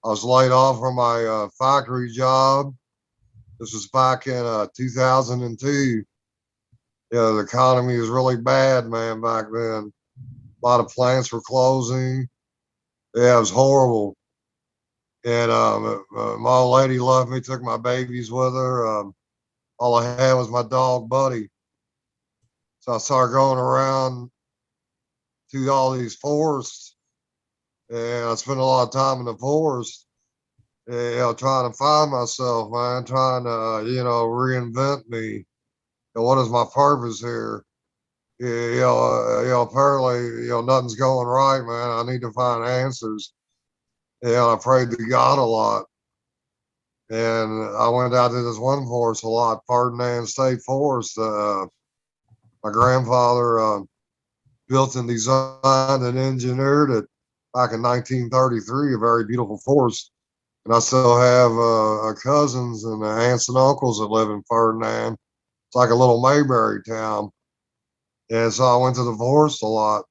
I was laid off from my factory job. This was back in 2002. The economy was really bad, man, back then. A lot of plants were closing. Yeah, it was horrible. And my old lady left me, took my babies with her. all I had was my dog Buddy. So I started going around to all these forests, and I spent a lot of time in the forest, trying to find myself, man, trying to, reinvent me. What is my purpose here? Apparently, nothing's going right, man. I need to find answers. I prayed to God a lot. And I went out to this one forest a lot, Ferdinand State Forest. My grandfather built and designed and engineered it back in 1933, a very beautiful forest. And I still have cousins and aunts and uncles that live in Ferdinand. It's like a little Mayberry town. And so I went to the forest a lot,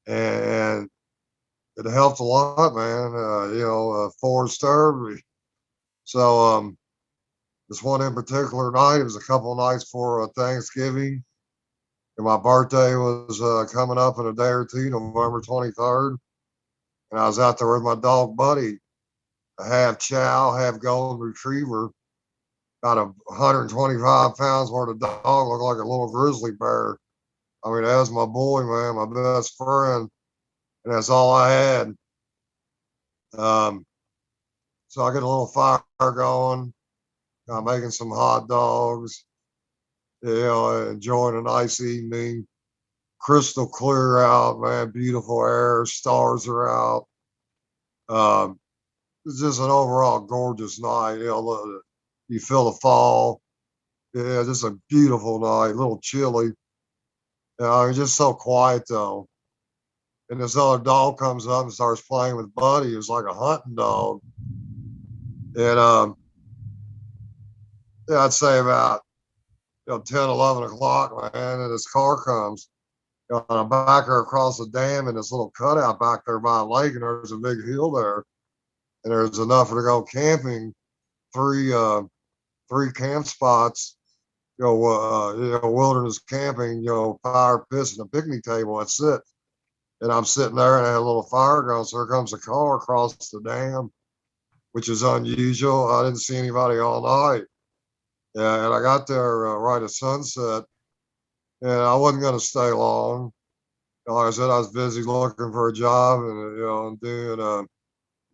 and it helped a lot, man. Forest therapy. So this one in particular night, it was a couple of nights for Thanksgiving, and my birthday was coming up in a day or two, November 23rd. And I was out there with my dog Buddy, a half chow, half golden retriever, about 125 pounds worth of dog, looked like a little grizzly bear. I mean, that was my boy, man, my best friend, and that's all I had. Um, so I get a little fire going, making some hot dogs, enjoying a nice evening. Crystal clear out, man, beautiful air, stars are out. Um, it's just an overall gorgeous night. You feel the fall. Yeah, just a beautiful night, a little chilly. It's just so quiet though. And this other dog comes up and starts playing with Buddy. It was like a hunting dog. And I'd say about 10, 11 o'clock, man, and his car comes. And I'm back there across the dam in this little cutout back there by a lake, and there's a big hill there. And there's enough to go camping, three three camp spots, wilderness camping, fire pits and a picnic table. That's it. And I'm sitting there and I had a little fire going. So here comes a car across the dam, which is unusual. I didn't see anybody all night. Yeah, and I got there right at sunset, and I wasn't going to stay long. Like I said, I was busy looking for a job and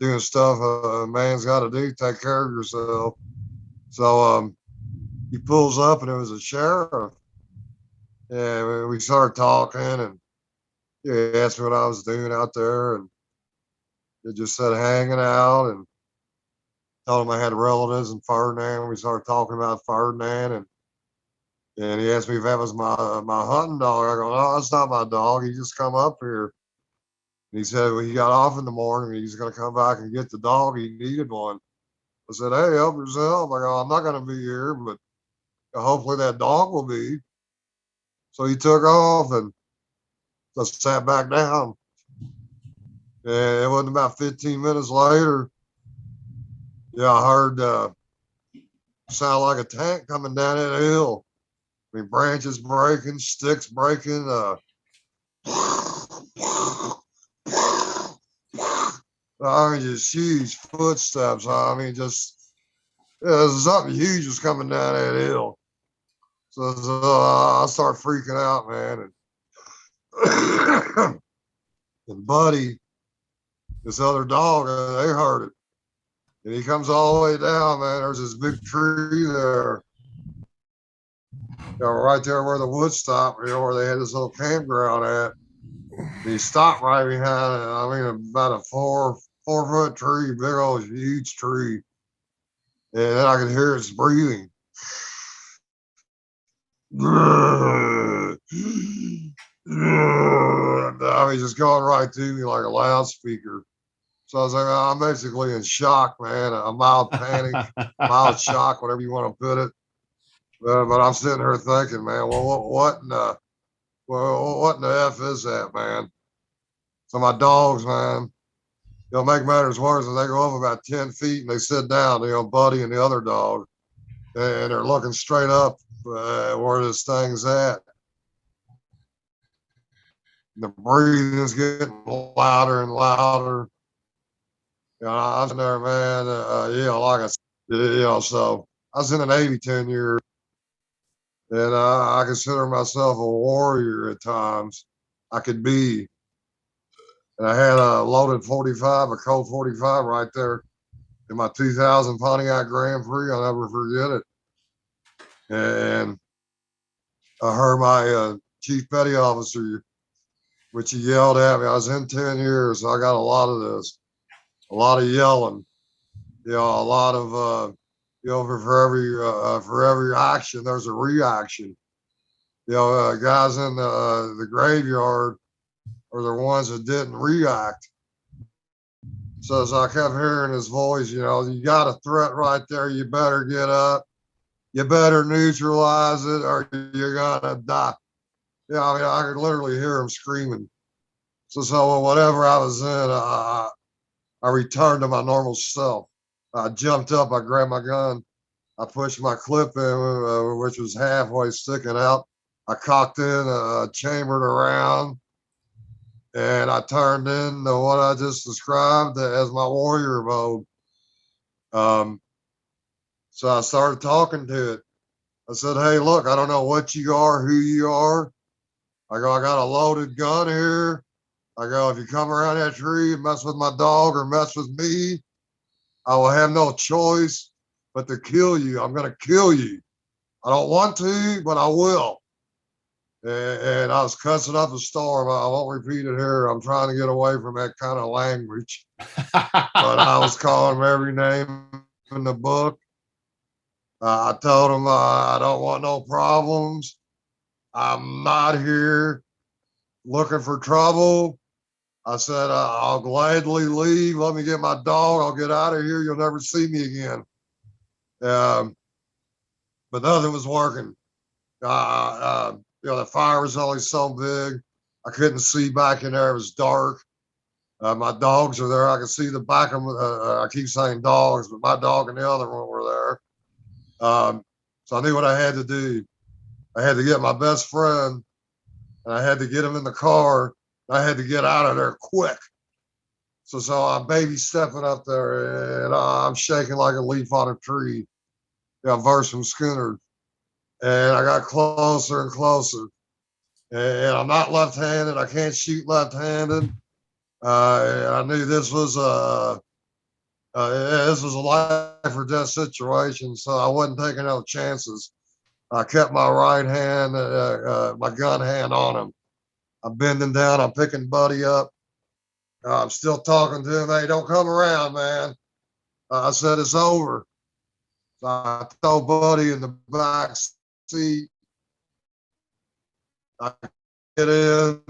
doing stuff a man's got to do, take care of yourself. So he pulls up, and it was a sheriff, and we started talking, and he asked me what I was doing out there, and it just said hanging out, and told him I had relatives in Ferdinand. We started talking about Ferdinand, and he asked me if that was my hunting dog. I go, no, that's not my dog. He just come up here. And he said, well, he got off in the morning. He's going to come back and get the dog. He needed one. I said, hey, help yourself. I go, I'm not going to be here, but hopefully that dog will be. So he took off and just sat back down. And it wasn't about 15 minutes later, I heard sound like a tank coming down that hill. I mean, branches breaking, sticks breaking. I mean, just huge footsteps. I mean, something huge was coming down that hill. So I start freaking out, man. And Buddy, this other dog, they heard it. And he comes all the way down, man. There's this big tree there. Right there where the wood stopped, where they had this little campground at. And he stopped right behind it. I mean, about a 4-foot tree, big old huge tree. And then I could hear his breathing. I mean, just going right to me like a loudspeaker. So I was like, I'm basically in shock, man. A mild panic, mild shock, whatever you want to put it. But I'm sitting here thinking, man, well, what in the F is that, man? So my dogs, man, make matters worse, and they go up about 10 feet and they sit down, Buddy and the other dog, and they're looking straight up where this thing's at. The breathing's getting louder and louder. I'm sitting there, man, like I said, so I was in the Navy 10 years. And I consider myself a warrior at times. I could be. And I had a loaded 45, a Colt 45 right there in my 2000 Pontiac Grand Prix. I'll never forget it. And I heard my chief petty officer, which he yelled at me. I was in 10 years, so I got a lot of this, a lot of yelling, a lot of, for every action, there's a reaction. Guys in the graveyard are the ones that didn't react. So as I kept hearing his voice, you got a threat right there. You better get up. You better neutralize it or you're gonna die. Yeah, I mean, I could literally hear him screaming. So whatever I was in, I returned to my normal self. I jumped up, I grabbed my gun, I pushed my clip in, which was halfway sticking out. I cocked in, chambered around, and I turned into what I just described as my warrior mode. Um, so I started talking to it. I said, "Hey, look, I don't know what you are, who you are. I go, I got a loaded gun here. I go, if you come around that tree and mess with my dog or mess with me, I will have no choice but to kill you. I'm going to kill you. I don't want to, but I will." And I was cussing up a storm. I won't repeat it here. I'm trying to get away from that kind of language. But I was calling him every name in the book. I told him I don't want no problems. I'm not here looking for trouble. I said, I'll gladly leave. Let me get my dog. I'll get out of here. You'll never see me again. But nothing was working. The fire was only so big. I couldn't see back in there. It was dark. My dogs are there. I could see the back of them. I keep saying dogs, but my dog and the other one were there. So I knew what I had to do. I had to get my best friend, and I had to get him in the car. I had to get out of there quick. So I'm baby stepping up there, and I'm shaking like a leaf on a tree. Verse from Skinner. And I got closer and closer. And I'm not left-handed. I can't shoot left-handed. I knew this was a life or death situation, so I wasn't taking no chances. I kept my right hand, my gun hand on him. I'm bending down. I'm picking Buddy up. I'm still talking to him. Hey, don't come around, man. I said it's over. So I throw Buddy in the back seat. I get in.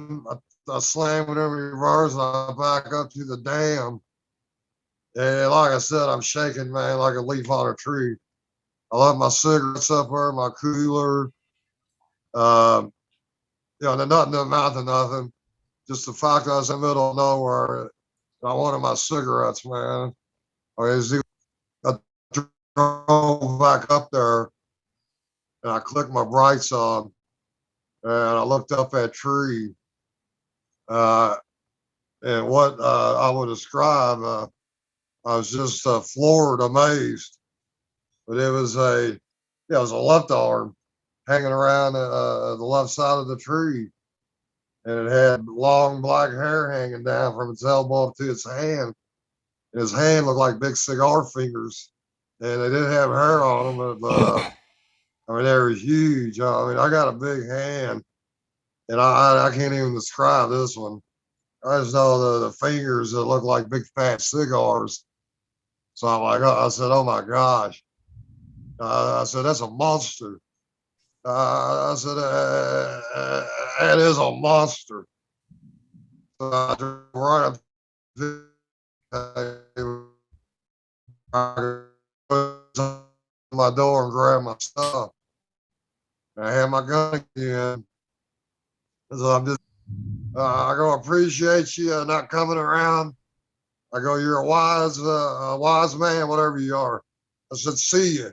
I slam it in reverse. And I back up to the dam. And like I said, I'm shaking, man, like a leaf on a tree. I left my cigarettes up there, my cooler. Nothing to amount to nothing. Just the fact that I was in the middle of nowhere. I wanted my cigarettes, man. I drove back up there and I clicked my brights on and I looked up that tree. And what I would describe, I was just floored, amazed. But it was it was a left arm hanging around the left side of the tree. And it had long black hair hanging down from its elbow up to its hand. And his hand looked like big cigar fingers. And they didn't have hair on them, but I mean, they were huge. I mean, I got a big hand, and I can't even describe this one. I just know the fingers that look like big fat cigars. So I'm like, I said, oh my gosh. I said, that's a monster. I said, that is a monster. So I drove right up to my door and grabbed my stuff. And I had my gun again. So I'm just, I go, appreciate you not coming around. I go, you're a wise man, whatever you are. I said, see you.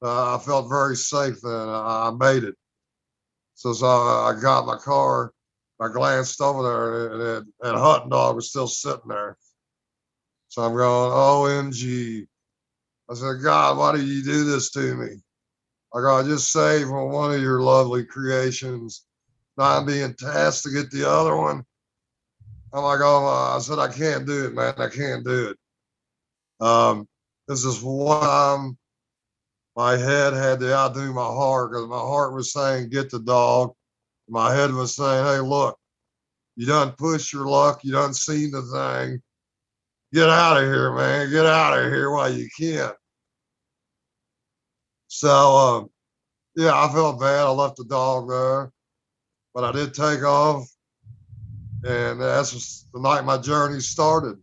I felt very safe then. I made it. So I got my car. I glanced over there and that hunting dog was still sitting there. So I'm going, OMG. I said, God, why do you do this to me? I go, I just saved one of your lovely creations. Now I'm being tasked to get the other one. I'm like, oh, I said, I can't do it, man. I can't do it. This is one time my head had to outdo my heart because my heart was saying, get the dog. My head was saying, hey, look, you done pushed your luck. You done seen the thing. Get out of here, man. Get out of here while you can. So, yeah, I felt bad. I left the dog there, but I did take off. And that's the night my journey started.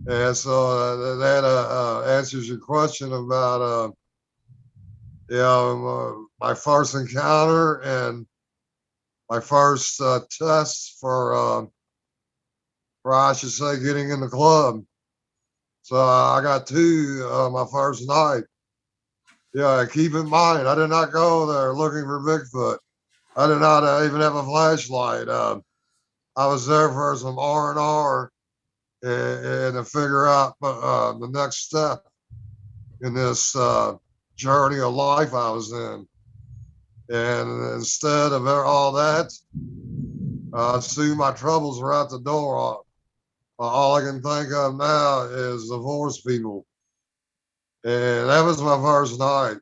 And so that answers your question about, my first encounter and my first test for I should say, getting in the club. So I got two my first night. Yeah, keep in mind, I did not go there looking for Bigfoot. I did not even have a flashlight. I was there for some R&R and to figure out the next step in this journey of life I was in. And instead of all that, soon my troubles were out the door. All I can think of now is divorce people. And that was my first night.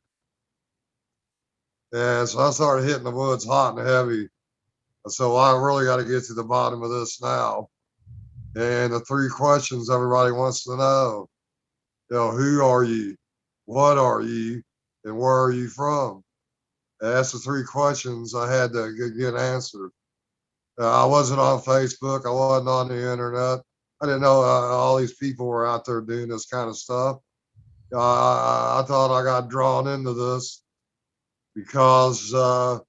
And so I started hitting the woods hot and heavy. So I really got to get to the bottom of this now. And the three questions everybody wants to know, who are you? What are you? And where are you from? And that's the three questions I had to get answered. I wasn't on Facebook. I wasn't on the internet. I didn't know all these people were out there doing this kind of stuff. I thought I got drawn into this because of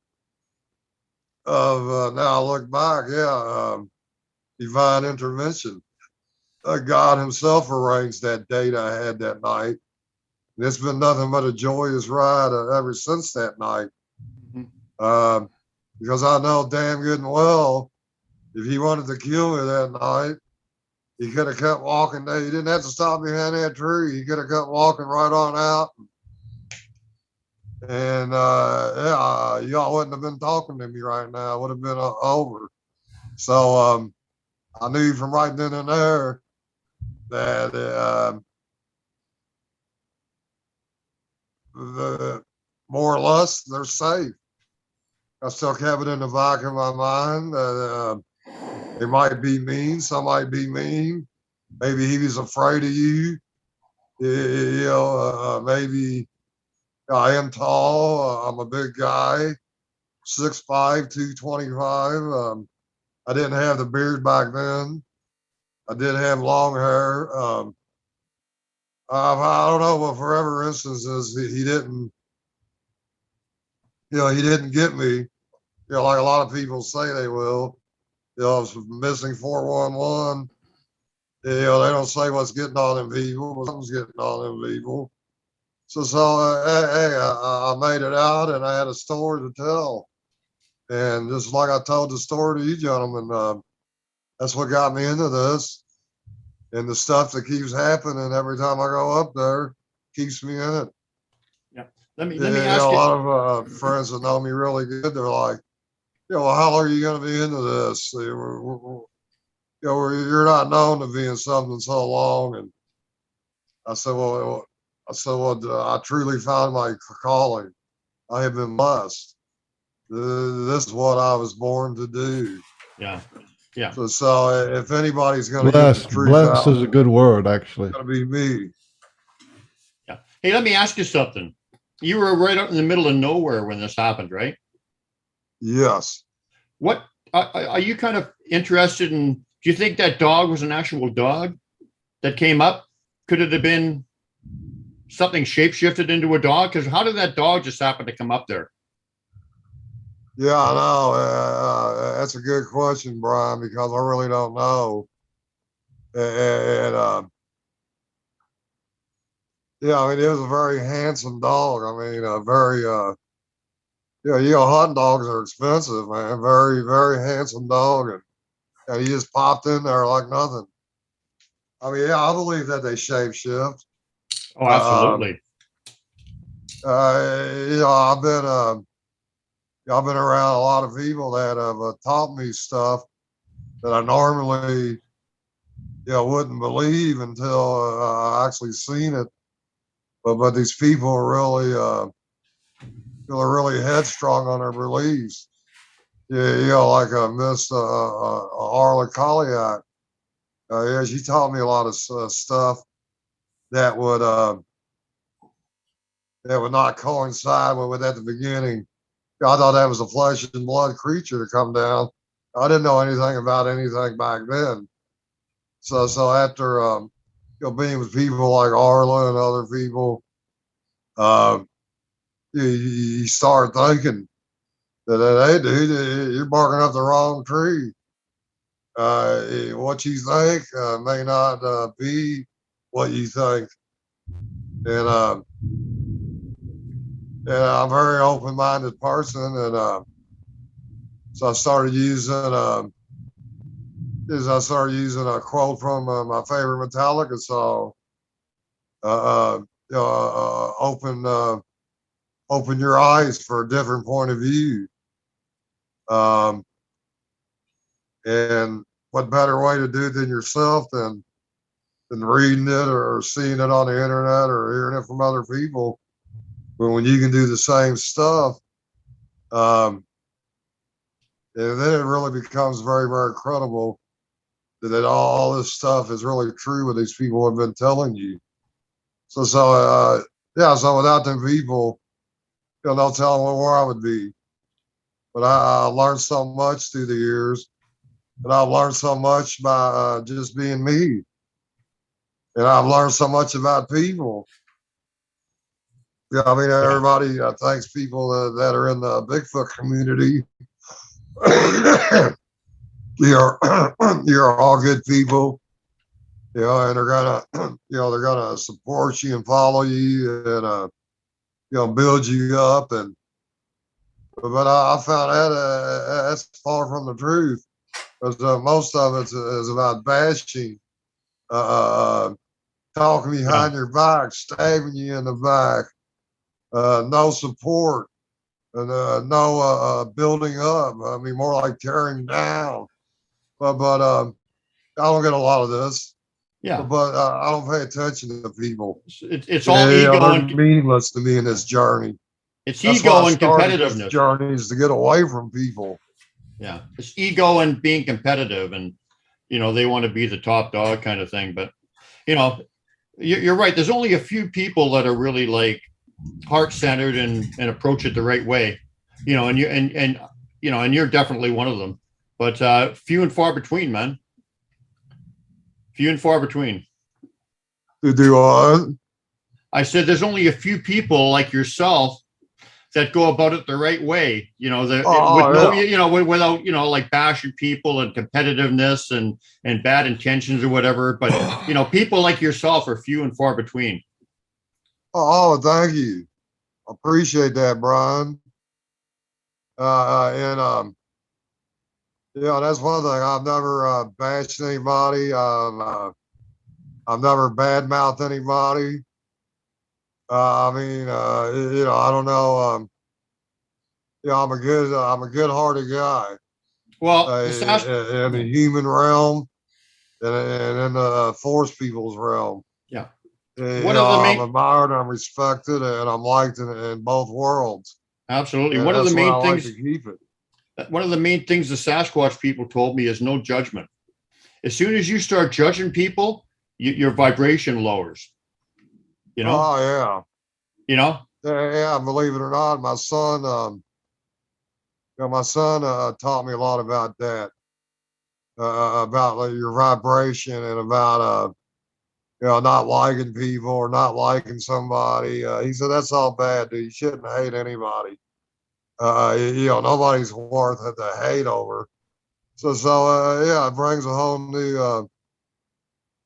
now I look back, divine intervention. God Himself arranged that date I had that night. And it's been nothing but a joyous ride ever since that night. Mm-hmm. Because I know damn good and well, if He wanted to kill me that night, He could have kept walking there. He didn't have to stop behind that tree. He could have kept walking right on out. And y'all wouldn't have been talking to me right now. It would have been over. So I knew from right then and there that the more or less they're safe. I still have it in the back of my mind that they might be mean. Some might be mean. Maybe he was afraid of you. Maybe I am tall. I'm a big guy, 6'5", 225. I didn't have the beard back then. I did have long hair. I don't know, but forever instances, he didn't, he didn't get me, like a lot of people say they will. Missing 411. They don't say what's getting on them people, but something's getting on them people. So hey, I made it out and I had a story to tell. And just like I told the story to you gentlemen, that's what got me into this. And the stuff that keeps happening every time I go up there keeps me in it. Yeah. Let me ask you. A you. lot of friends that know me really good, they're like, well, how long are you going to be into this? You're not known to be in something so long. And I said, I truly found my calling. I have been blessed. This is what I was born to do. Yeah. Yeah. So if anybody's going to get the truth blessed out, is a good word, actually. It's going to be me. Yeah. Hey, let me ask you something. You were right out in the middle of nowhere when this happened, right? Yes. What are you kind of interested in? Do you think that dog was an actual dog that came up? Could it have been something shapeshifted into a dog? Because how did that dog just happen to come up there? Yeah, I know. That's a good question, Brian, because I really don't know. And I mean, it was a very handsome dog. I mean, a very, hunting dogs are expensive, man. Very, very handsome dog. And he just popped in there like nothing. I mean, I believe that they shape shift. Oh, absolutely. I've been around a lot of people that have taught me stuff that I normally, wouldn't believe until I actually seen it. But these people are really headstrong on their beliefs. Yeah, like Miss Arla Colliot. Yeah, she taught me a lot of stuff that would not coincide with at the beginning. I thought that was a flesh and blood creature to come down. I didn't know anything about anything back then. So after being with people like Arla and other people, uh, you start thinking that hey, dude, you're barking up the wrong tree. What you think may not be what you think, and I'm a very open-minded person, and so I started using a quote from my favorite Metallica song. Open your eyes for a different point of view. Um, and what better way to do it than yourself than reading it or seeing it on the internet or hearing it from other people? But when you can do the same stuff, um, and then it really becomes very, very credible that all this stuff is really true what these people have been telling you. So without them people, no telling where I would be. But I learned so much through the years, and I've learned so much by just being me, and I've learned so much about people. Yeah, I mean, Yeah. everybody thanks people that are in the Bigfoot community. you're you're all good people, and they're gonna they're gonna support you and follow you and build you up. And but I found that that's far from the truth, because most of it is about bashing, uh, talking Yeah. behind your back, stabbing you in the back, no support, and no building up. I mean, more like tearing down. But I don't get a lot of this. Yeah. But I don't pay attention to people. It's all ego They're and meaningless to me in this journey. it's That's why I ego and started this competitiveness. journey, is to get away from people. Yeah, it's ego and being competitive, and they want to be the top dog kind of thing. But you know, you're right. There's only a few people that are really like heart centered and approach it the right way. And and you're definitely one of them. But few and far between, man. Few and far between. To do I said there's only a few people like yourself that go about it the right way, with no, yeah. without, like bashing people and competitiveness and bad intentions or whatever. But, people like yourself are few and far between. Thank you. Appreciate that, Brian. And that's one thing. I've never bashed anybody. I've never badmouthed anybody. I mean, I don't know. I'm a good-hearted guy Well, the Sas- in the human realm and in the forest people's realm. yeah. You One know, of the I'm main, admired, I'm respected, and I'm liked in both worlds. absolutely. And One of the that's why I main like things, to keep it. one of the main things the Sasquatch people told me is no judgment. As soon as you start judging people, your vibration lowers, you know, Oh yeah, you know, yeah. Believe it or not, my son taught me a lot about that, about like, your vibration, and about not liking people or not liking somebody. He said that's all bad, dude. You shouldn't hate anybody. Nobody's worth it to hate over. So it brings a whole new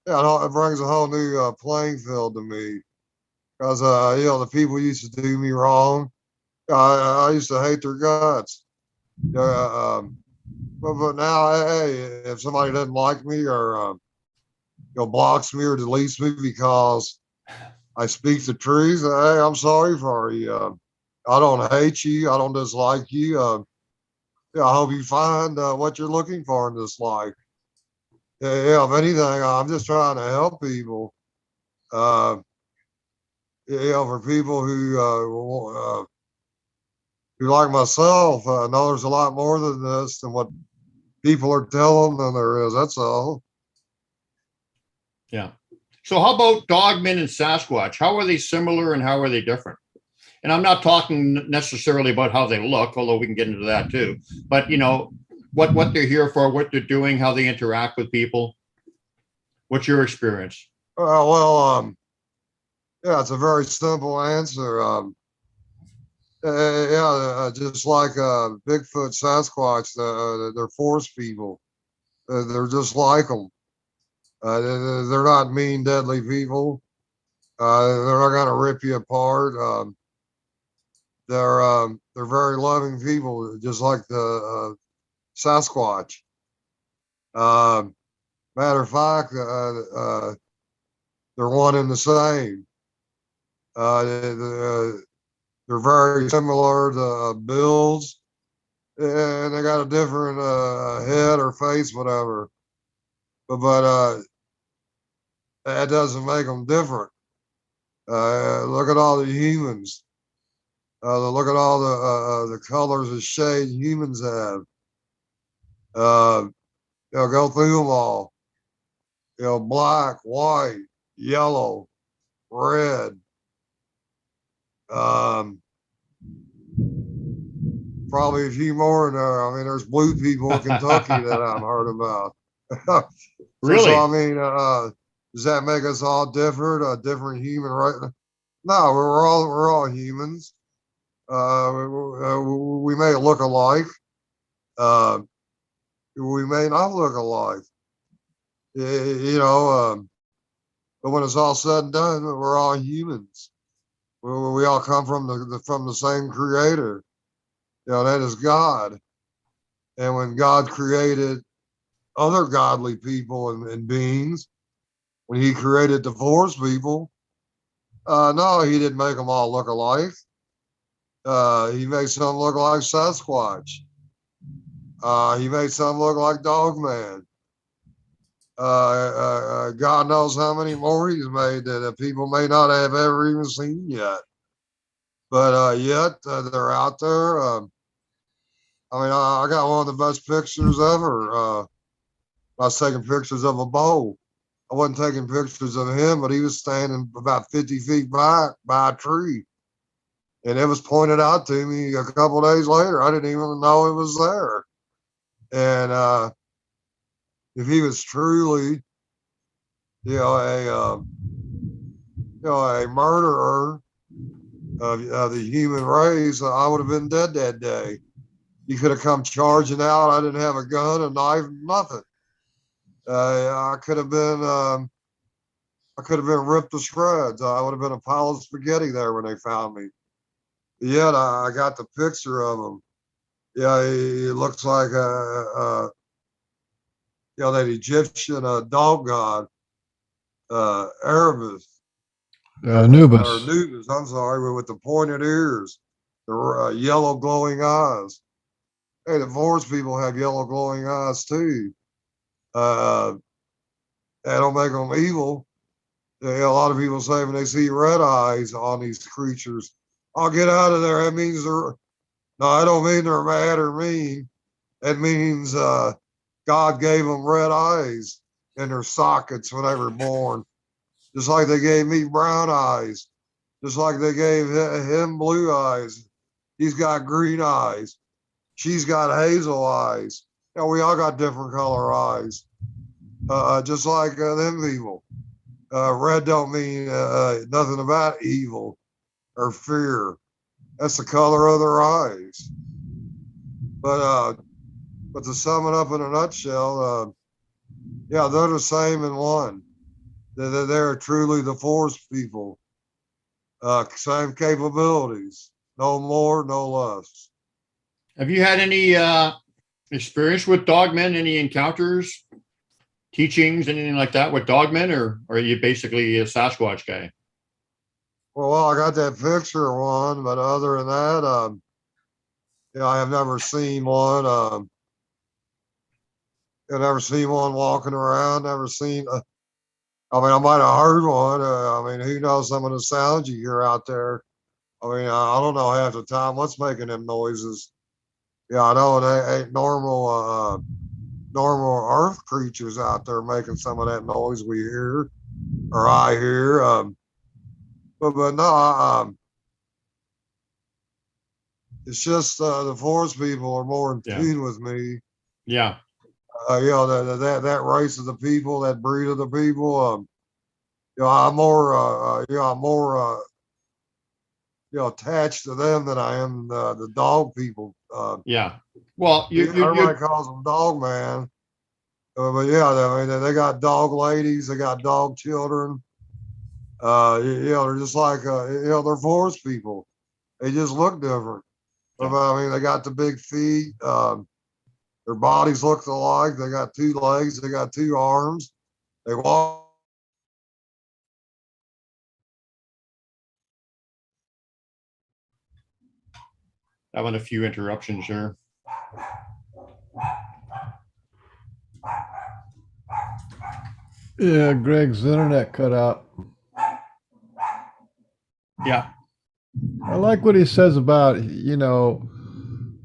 it brings a whole new playing field to me, because the people used to do me wrong. I used to hate their guts. But now, hey, if somebody doesn't like me or blocks me or deletes me because I speak the truth. Hey, I'm sorry for you. I don't hate you. I don't dislike you. Yeah, I hope you find what you're looking for in this life. Yeah, if anything, I'm just trying to help people. Uh, for people who like myself, know there's a lot more than this than what people are telling them there is. That's all. Yeah. So how about Dogman and Sasquatch? How are they similar and how are they different? And I'm not talking necessarily about how they look, although we can get into that too. But what they're here for, what they're doing, how they interact with people. What's your experience? Well, yeah, it's a very simple answer. Yeah, just like Bigfoot, Sasquatch, they're forest people. They're just like them. They're not mean, deadly people. They're not gonna rip you apart. They're very loving people, just like the Sasquatch. Um, Matter of fact, they're one and the same. They're very similar to builds, and they got a different head or face, whatever. But that doesn't make them different. Look at all the humans. Look at all the colors of shade humans have. Uh, go through them all. Black, white, yellow, red. Um, Probably a few more in there. I mean, there's blue people in Kentucky that I've heard about. So Really? I mean, does that make us all different? A different human, right? No, we're all humans. We may look alike. Uh, we may not look alike. You know, but when it's all said and done, we're all humans. We all come from the same creator. That is God. And when God created other godly people and beings, when He created the forest people, no, He didn't make them all look alike. He made some look like Sasquatch. He made some look like Dogman. God knows how many more He's made that people may not have ever even seen yet. But yet they're out there. I mean, I got one of the best pictures ever. I was taking pictures of a bull. I wasn't taking pictures of him, but he was standing about 50 feet back by a tree. And it was pointed out to me a couple of days later. I didn't even know it was there. And if he was truly, a murderer of the human race, I would have been dead that day. He could have come charging out. I didn't have a gun, a knife, nothing. I could have been ripped to shreds. I would have been a pile of spaghetti there when they found me. Yet I got the picture of him. Yeah, he looks like that Egyptian dog god, Erebus, or Anubis. Anubis. I'm sorry, with the pointed ears, the yellow glowing eyes. Hey, the forest people have yellow glowing eyes too. Uh, that don't make them evil. A lot of people say when they see red eyes on these creatures, I'll get out of there. That means they're, no, I don't mean they're mad or mean. That means God gave them red eyes in their sockets when they were born, just like they gave me brown eyes, just like they gave him blue eyes. He's got green eyes. She's got hazel eyes. We all got different color eyes, just like them people. Red don't mean nothing about evil or fear. That's the color of their eyes. But to sum it up in a nutshell, yeah, they're the same in one. They're truly the forest people. Same capabilities, no more, no less. Have you had any experience with dogmen? Any encounters, teachings, anything like that with dogmen, or are you basically a Sasquatch guy? Well, I got that picture of one, but other than that, yeah, I have never seen one. I've never seen one walking around. Never seen. I mean, I might have heard one. I mean, who knows some of the sounds you hear out there? I mean, I don't know half the time what's making them noises. Yeah, I know they ain't normal Earth creatures out there making some of that noise we hear or I hear. But no, it's just the forest people are more in Yeah. tune with me. Yeah. You know, that race of the people, that breed of the people. You know, I'm more you know, attached to them than I am the dog people. Yeah. Well, Everybody calls them dog man. But yeah, I mean, they got dog ladies, they got dog children. You know, they're just like, you know, they're forest people. They just look different. Yeah. I mean, they got the big feet. Their bodies look alike. They got two legs. They got two arms. They walk. having a few interruptions here. Yeah, Greg's internet cut out. Yeah. I like what he says about, you know,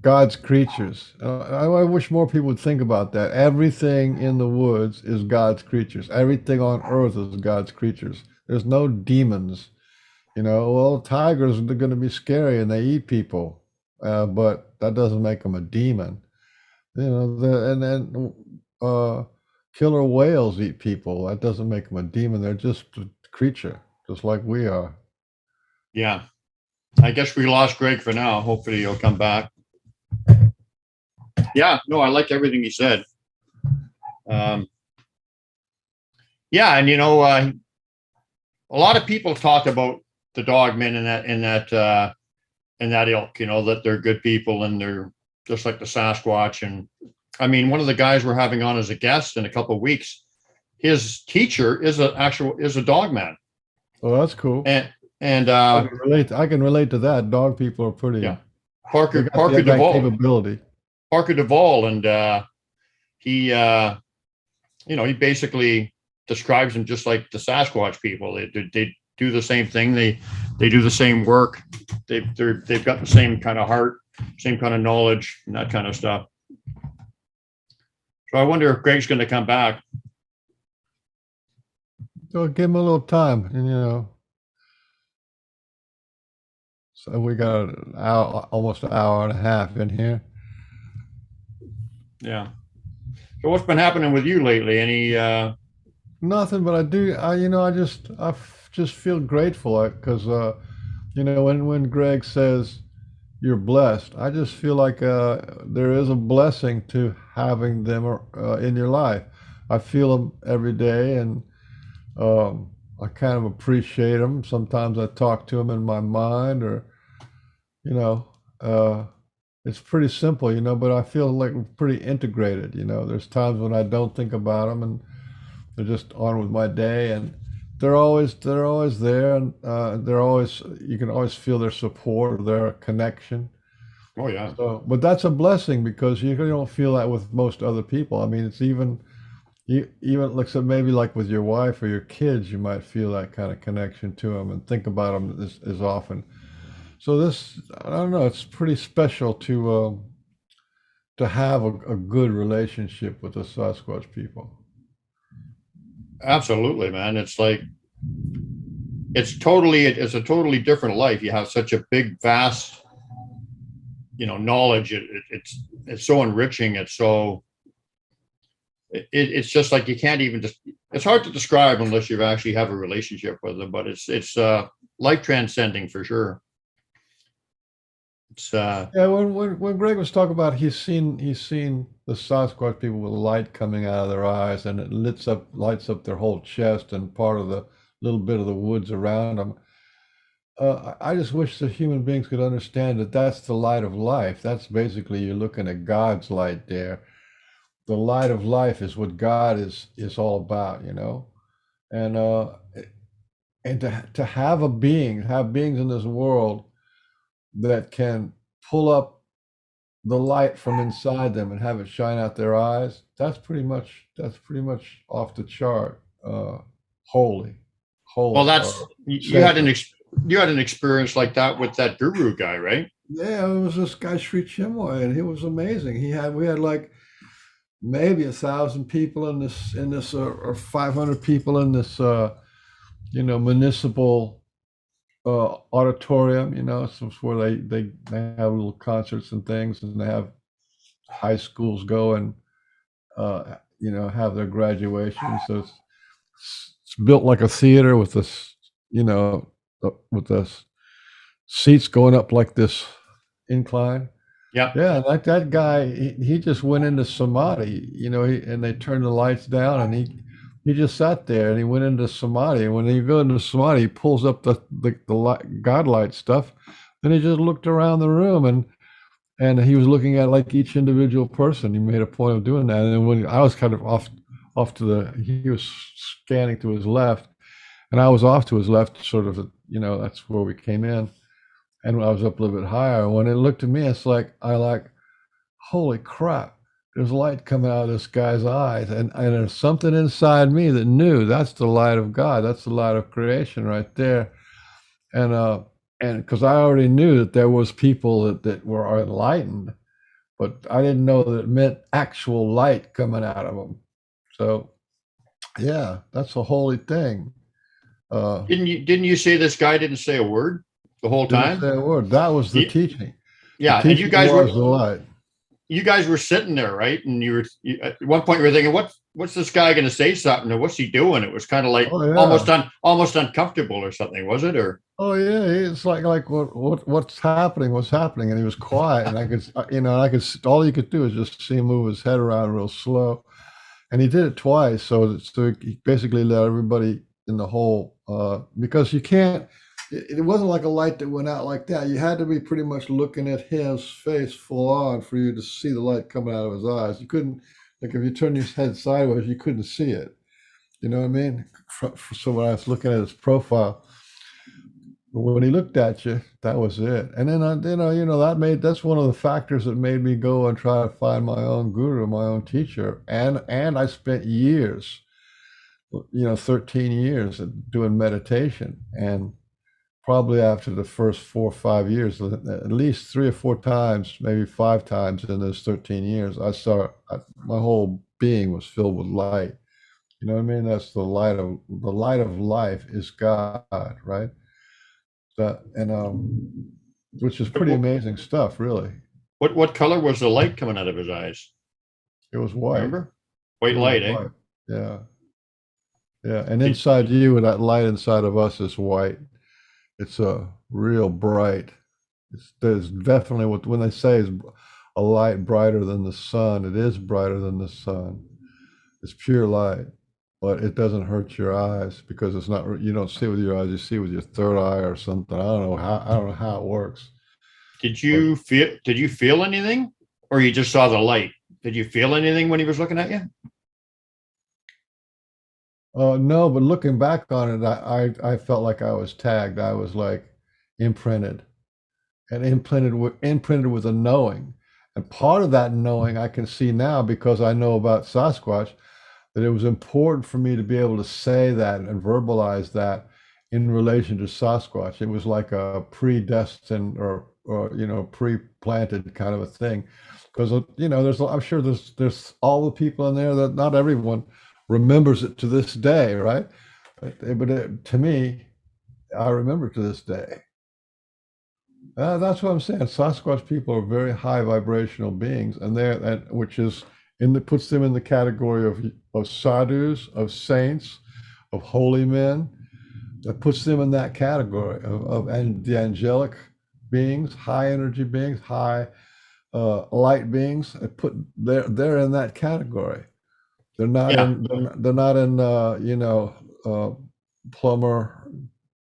God's creatures. I wish more people would think about that. Everything in the woods is God's creatures. Everything on earth is God's creatures. There's no demons. You know, well, tigers, they're going to be scary and they eat people, but that doesn't make them a demon. You know, and then killer whales eat people. That doesn't make them a demon. They're just a creature, just like we are. Yeah. I guess we lost Greg for now. Hopefully he'll come back. Yeah. No, I like everything he said. Yeah, and you know, a lot of people talk about the dogmen in that ilk. You know, that they're good people and they're just like the Sasquatch. And I mean, one of the guys we're having on as a guest in a couple of weeks, his teacher is a dog man. Oh, that's cool. And I can relate to that. Dog people are pretty. Yeah, They got Parker that Duvall. capability. Parker Duvall, and he you know, he basically describes them just like the Sasquatch people. They do the same thing. They do the same work. They've got the same kind of heart, same kind of knowledge, and that kind of stuff. So I wonder if Greg's going to come back. So give him a little time, and you know. So we got an hour, almost an hour and a half in here. Yeah. So what's been happening with you lately? Any? Nothing, but I just feel grateful because you know, when Greg says you're blessed, I just feel like there is a blessing to having them in your life. I feel them every day, and I kind of appreciate them. Sometimes I talk to them in my mind, or you know, it's pretty simple, you know, but I feel like we're pretty integrated. You know, there's times when I don't think about them, and they're just on with my day, and they're always there, and they're always you can always feel their support, their connection. Oh yeah. So, but that's a blessing because you don't feel that with most other people. I mean, it's even like so maybe like with your wife or your kids, you might feel that kind of connection to them and think about them as often. So this, I don't know, it's pretty special to have a good relationship with the Sasquatch people. Absolutely, man. It's like it's a totally different life. You have such a big, vast, you know, knowledge. It's so enriching. It's just like you can't even just. It's hard to describe unless you actually have a relationship with them. But it's life transcending for sure. It's Yeah, when Greg was talking about he's seen the Sasquatch people with light coming out of their eyes and it lights up their whole chest and part of the little bit of the woods around them. I just wish the human beings could understand that that's the light of life. That's basically you're looking at God's light there. The light of life is what God is all about, you know. And and to have beings in this world that can pull up the light from inside them and have it shine out their eyes, that's pretty much off the chart. Holy, Well, holy, that's you had sacred. you had an experience like that with that guru guy, right? Yeah, it was this guy Sri Chinmoy, and he was amazing. We had like maybe 1,000 people in this or 500 people in this municipal auditorium. So it's where they have little concerts and things, and they have high schools go and have their graduation. So it's built like a theater with this, with this seats going up like this incline. Yeah. Yeah, like that guy, he just went into samadhi, and they turned the lights down, and he just sat there and he went into samadhi. And when he go into samadhi, he pulls up the light, godlight stuff. Then he just looked around the room, and he was looking at like each individual person. He made a point of doing that. And when I was kind of off to he was scanning to his left, and I was off to his left, sort of, that's where we came in. And I was up a little bit higher. When it looked at me, it's like holy crap! There's light coming out of this guy's eyes, and there's something inside me that knew that's the light of God. That's the light of creation right there. And because I already knew that there was people that were enlightened, but I didn't know that it meant actual light coming out of them. So yeah, that's a holy thing. Didn't you say this guy didn't say a word the whole Didn't time? say a word. That was the He, teaching. The yeah, and teaching was the light. you guys were sitting there, right? And at one point you were thinking, what's this guy going to say something, or what's he doing? It was kind of like Oh yeah. almost uncomfortable or something, was it? Or Oh yeah, it's like what's happening? What's happening? And he was quiet, and I could, all you could do is just see him move his head around real slow, and he did it twice. So he basically let everybody in the whole, because you can't. It wasn't like a light that went out like that. You had to be pretty much looking at his face full on for you to see the light coming out of his eyes. You couldn't, like, if you turned your head sideways, you couldn't see it. You know what I mean? So when I was looking at his profile, when he looked at you, that was it. And then that's one of the factors that made me go and try to find my own guru, my own teacher. And I spent years, 13 years doing meditation. And probably after the first 4 or 5 years, at least 3 or 4 times, maybe 5 times in those 13 years, my whole being was filled with light. You know what I mean? That's the light of life is God, right? And which is pretty amazing stuff, really. what color was the light coming out of his eyes? It was white. Remember, It white was light, eh? white. Yeah, yeah. And inside you, that light inside of us is white. It's a real bright. There's definitely when they say is a light brighter than the sun. It is brighter than the sun. It's pure light, but it doesn't hurt your eyes because it's not. You don't see it with your eyes. You see it with your third eye or something. I don't know how it works. But Did you feel anything, or you just saw the light? Did you feel anything when he was looking at you? no, but looking back on it, I felt like I was tagged. I was like imprinted and imprinted with a knowing. And part of that knowing I can see now because I know about Sasquatch, that it was important for me to be able to say that and verbalize that in relation to Sasquatch. It was like a predestined or pre-planted kind of a thing. Because I'm sure there's all the people in there that not everyone remembers it to this day, right? To me, I remember it to this day. That's what I'm saying. Sasquatch people are very high vibrational beings, which is puts them in the category of sadhus, of saints, of holy men. That puts them in that category of the angelic beings, high energy beings, high light beings. They're in that category. They're not Yeah, in they're not in plumber,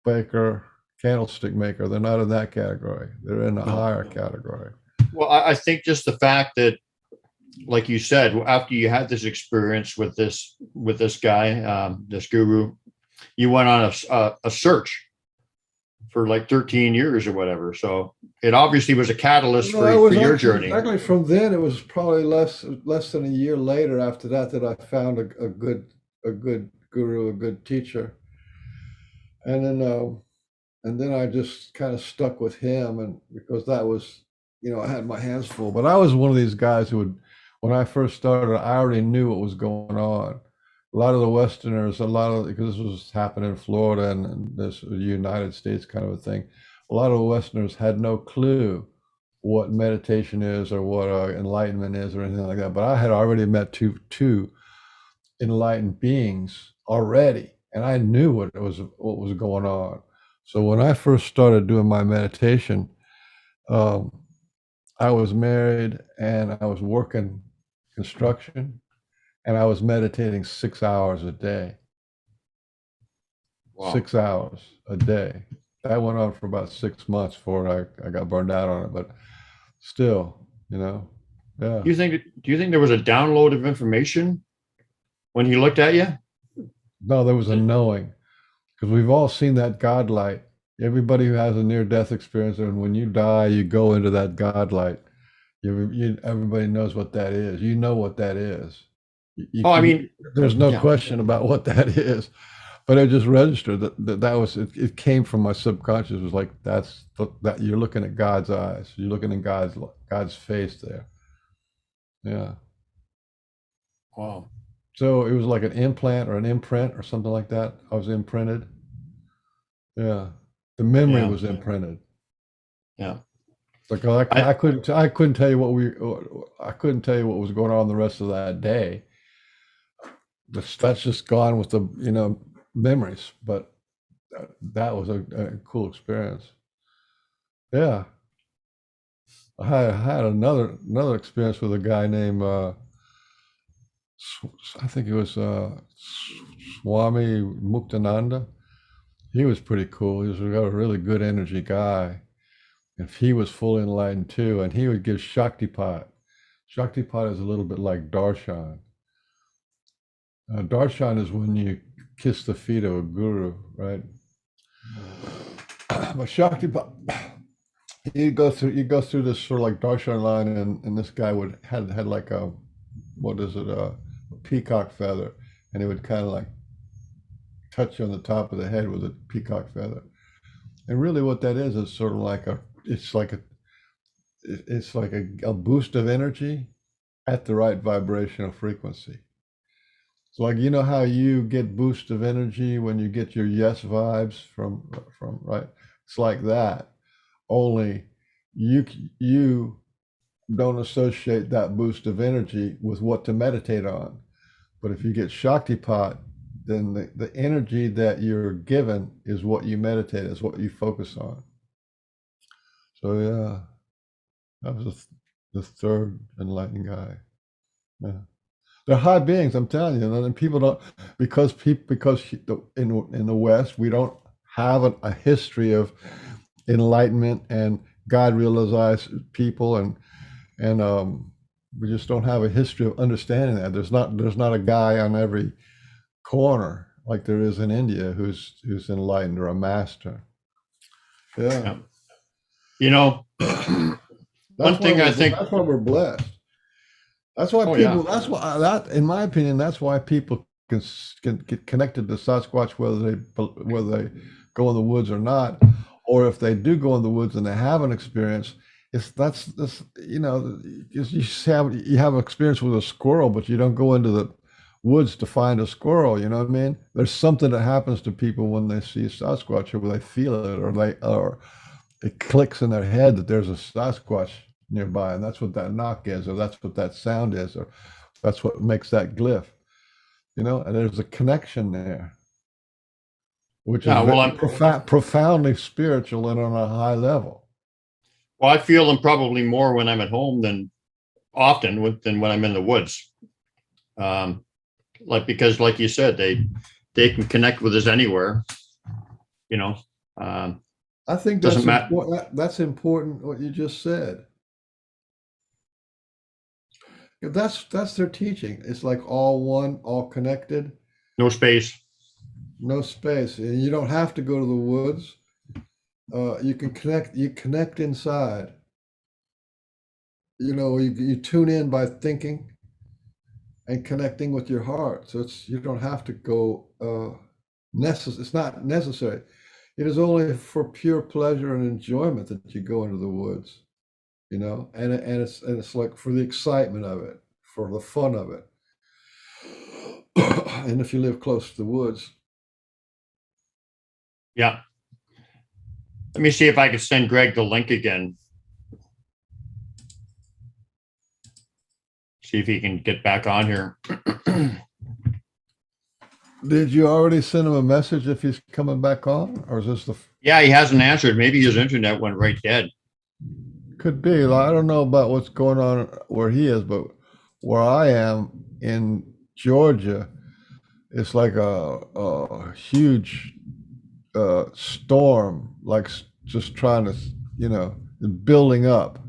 baker, candlestick maker. They're not in that category. They're in a no. higher category. Well, I think just the fact that, like you said, after you had this experience with this guy, this guru, you went on a search for like 13 years or whatever. So it obviously was a catalyst No, it for was your journey. actually from then. It was probably less than a year later after that that I found a good guru, a good teacher, and then I just kind of stuck with him, and because that was, I had my hands full. But I was one of these guys who would, when I first started, I already knew what was going on. A lot of the Westerners, because this was happening in Florida and this United States kind of a thing, a lot of the Westerners had no clue what meditation is or what enlightenment is or anything like that. But I had already met two enlightened beings already, and I knew what was going on. So when I first started doing my meditation, I was married and I was working construction, and I was meditating 6 hours a day. Wow. 6 hours a day. That went on for about 6 months before I got burned out on it. But still, yeah. Do you think there was a download of information when he looked at you? No, there was a knowing, because we've all seen that God light. Everybody who has a near-death experience, and when you die, you go into that God light. Everybody knows what that is. You know what that is. I mean, there's no yeah. question about what that is. But I just registered that was it. It came from my subconscious. It was like that you're looking at God's eyes. You're looking in God's face there. Yeah. Wow. So it was like an implant or an imprint or something like that. I was imprinted. Yeah. The memory Yeah. was imprinted. Yeah. Like I couldn't tell you I couldn't tell you what was going on the rest of that day. That's just gone with the memories. But that was a cool experience. Yeah. I had another experience with a guy named I think it was Swami Muktananda. He was pretty cool. He was a really good energy guy. And he was fully enlightened too. And he would give Shaktipat. Shaktipat is a little bit like darshan. Darshan is when you kiss the feet of a guru, right? But Shaktipat, you go through this sort of like darshan line, and this guy had like a peacock feather, and he would kind of like touch you on the top of the head with a peacock feather. And really what that is sort of like it's like a boost of energy at the right vibrational frequency. So like, how you get boost of energy when you get your yes vibes from right? It's like that. Only you don't associate that boost of energy with what to meditate on. But if you get Shaktipat, then the energy that you're given is what you meditate, is what you focus on. So yeah, that was the third enlightened guy. Yeah, they're high beings. I'm telling you, and people don't because in the West we don't have a history of enlightenment and God realized people, and we just don't have a history of understanding that. There's not a guy on every corner like there is in India who's enlightened or a master. Yeah. One thing I think that's why we're blessed. That's why that's why that, in my opinion, that's why people can get connected to Sasquatch, whether they go in the woods or not, or if they do go in the woods and they have an experience. You have experience with a squirrel, but you don't go into the woods to find a squirrel. You know what I mean? There's something that happens to people when they see a Sasquatch, or they feel it, or it clicks in their head that there's a Sasquatch nearby, and that's what that knock is, or that's what that sound is, or that's what makes that glyph. And there's a connection there, which is profoundly spiritual and on a high level. Well, I feel them probably more when I'm at home than when I'm in the woods. Because like you said, they can connect with us anywhere. I think that's important what you just said. That's their teaching. It's like all one, all connected. No space. no space. And you don't have to go to the woods. You can connect. You connect inside. You tune in by thinking and connecting with your heart. So you don't have to go. It's not necessary. It is only for pure pleasure and enjoyment that you go into the woods. And it's like for the excitement of it, for the fun of it. And if you live close to the woods, Yeah. Let me see if I can send Greg the link again. See if he can get back on here. did you already send him a message if he's coming back on, or is this the? Yeah, he hasn't answered. Maybe his internet went right dead. Could be. I don't know about what's going on where he is, but where I am in Georgia, it's like a huge storm, like just trying to, building up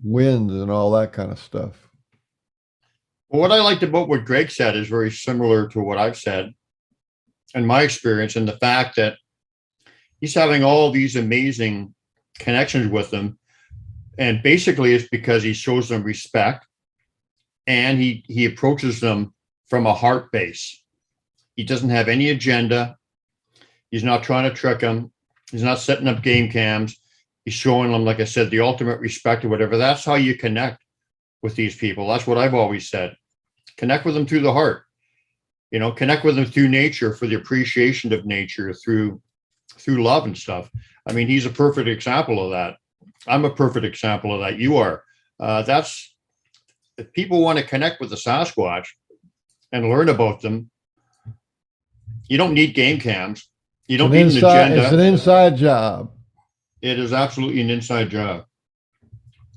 winds and all that kind of stuff. Well, what I liked about what Greg said is very similar to what I've said and my experience, and the fact that he's having all these amazing connections with them. And basically it's because he shows them respect, and he approaches them from a heart base. He doesn't have any agenda. He's not trying to trick them. He's not setting up game cams. He's showing them, like I said, the ultimate respect or whatever. That's how you connect with these people. That's what I've always said. Connect with them through the heart. Connect with them through nature, for the appreciation of nature, through love and stuff. I mean, he's a perfect example of that. I'm a perfect example of that. You are. That's if people want to connect with the Sasquatch and learn about them, you don't need game cams. You don't need an agenda. It's an inside job. It is absolutely an inside job.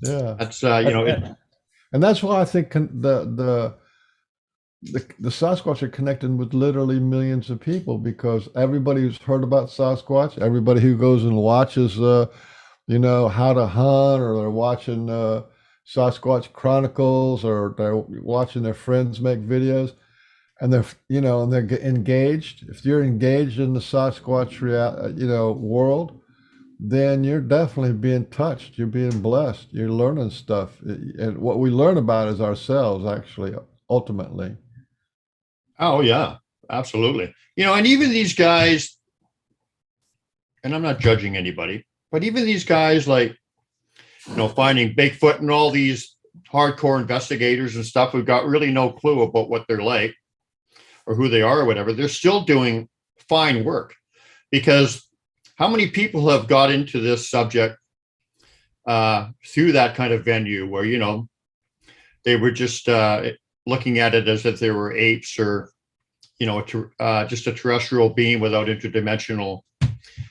Yeah. That's and that's why I think the Sasquatch are connecting with literally millions of people, because everybody who's heard about Sasquatch, everybody who goes and watches, how to hunt, or they're watching Sasquatch Chronicles, or they're watching their friends make videos, and they're engaged. If you're engaged in the Sasquatch world, then you're definitely being touched. You're being blessed. You're learning stuff, and what we learn about is ourselves, actually, ultimately. Oh yeah, absolutely. And even these guys, and I'm not judging anybody, but even these guys like, finding Bigfoot, and all these hardcore investigators and stuff who've got really no clue about what they're like or who they are or whatever, they're still doing fine work. Because how many people have got into this subject through that kind of venue where, they were just looking at it as if they were apes, or just a terrestrial being without interdimensional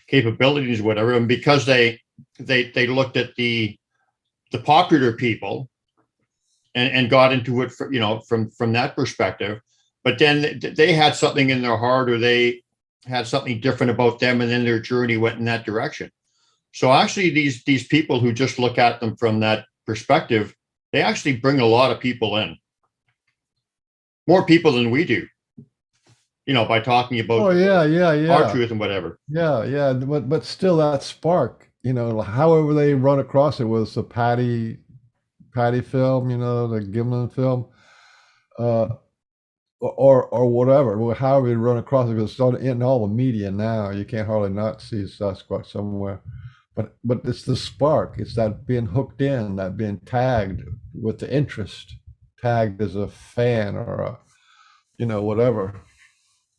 capabilities, whatever. And because they looked at the popular people and got into it from that perspective, but then they had something in their heart, or they had something different about them, and then their journey went in that direction. So actually these people who just look at them from that perspective, they actually bring a lot of people in, more people than we do, by talking about our truth and whatever. Yeah, but still that spark, however they run across it, was the Patty film, the Gimlin film, or whatever, however you run across it, because it's in all the media now. You can't hardly not see Sasquatch somewhere. But it's the spark. It's that being hooked in, that being tagged with the interest, tagged as a fan, or whatever.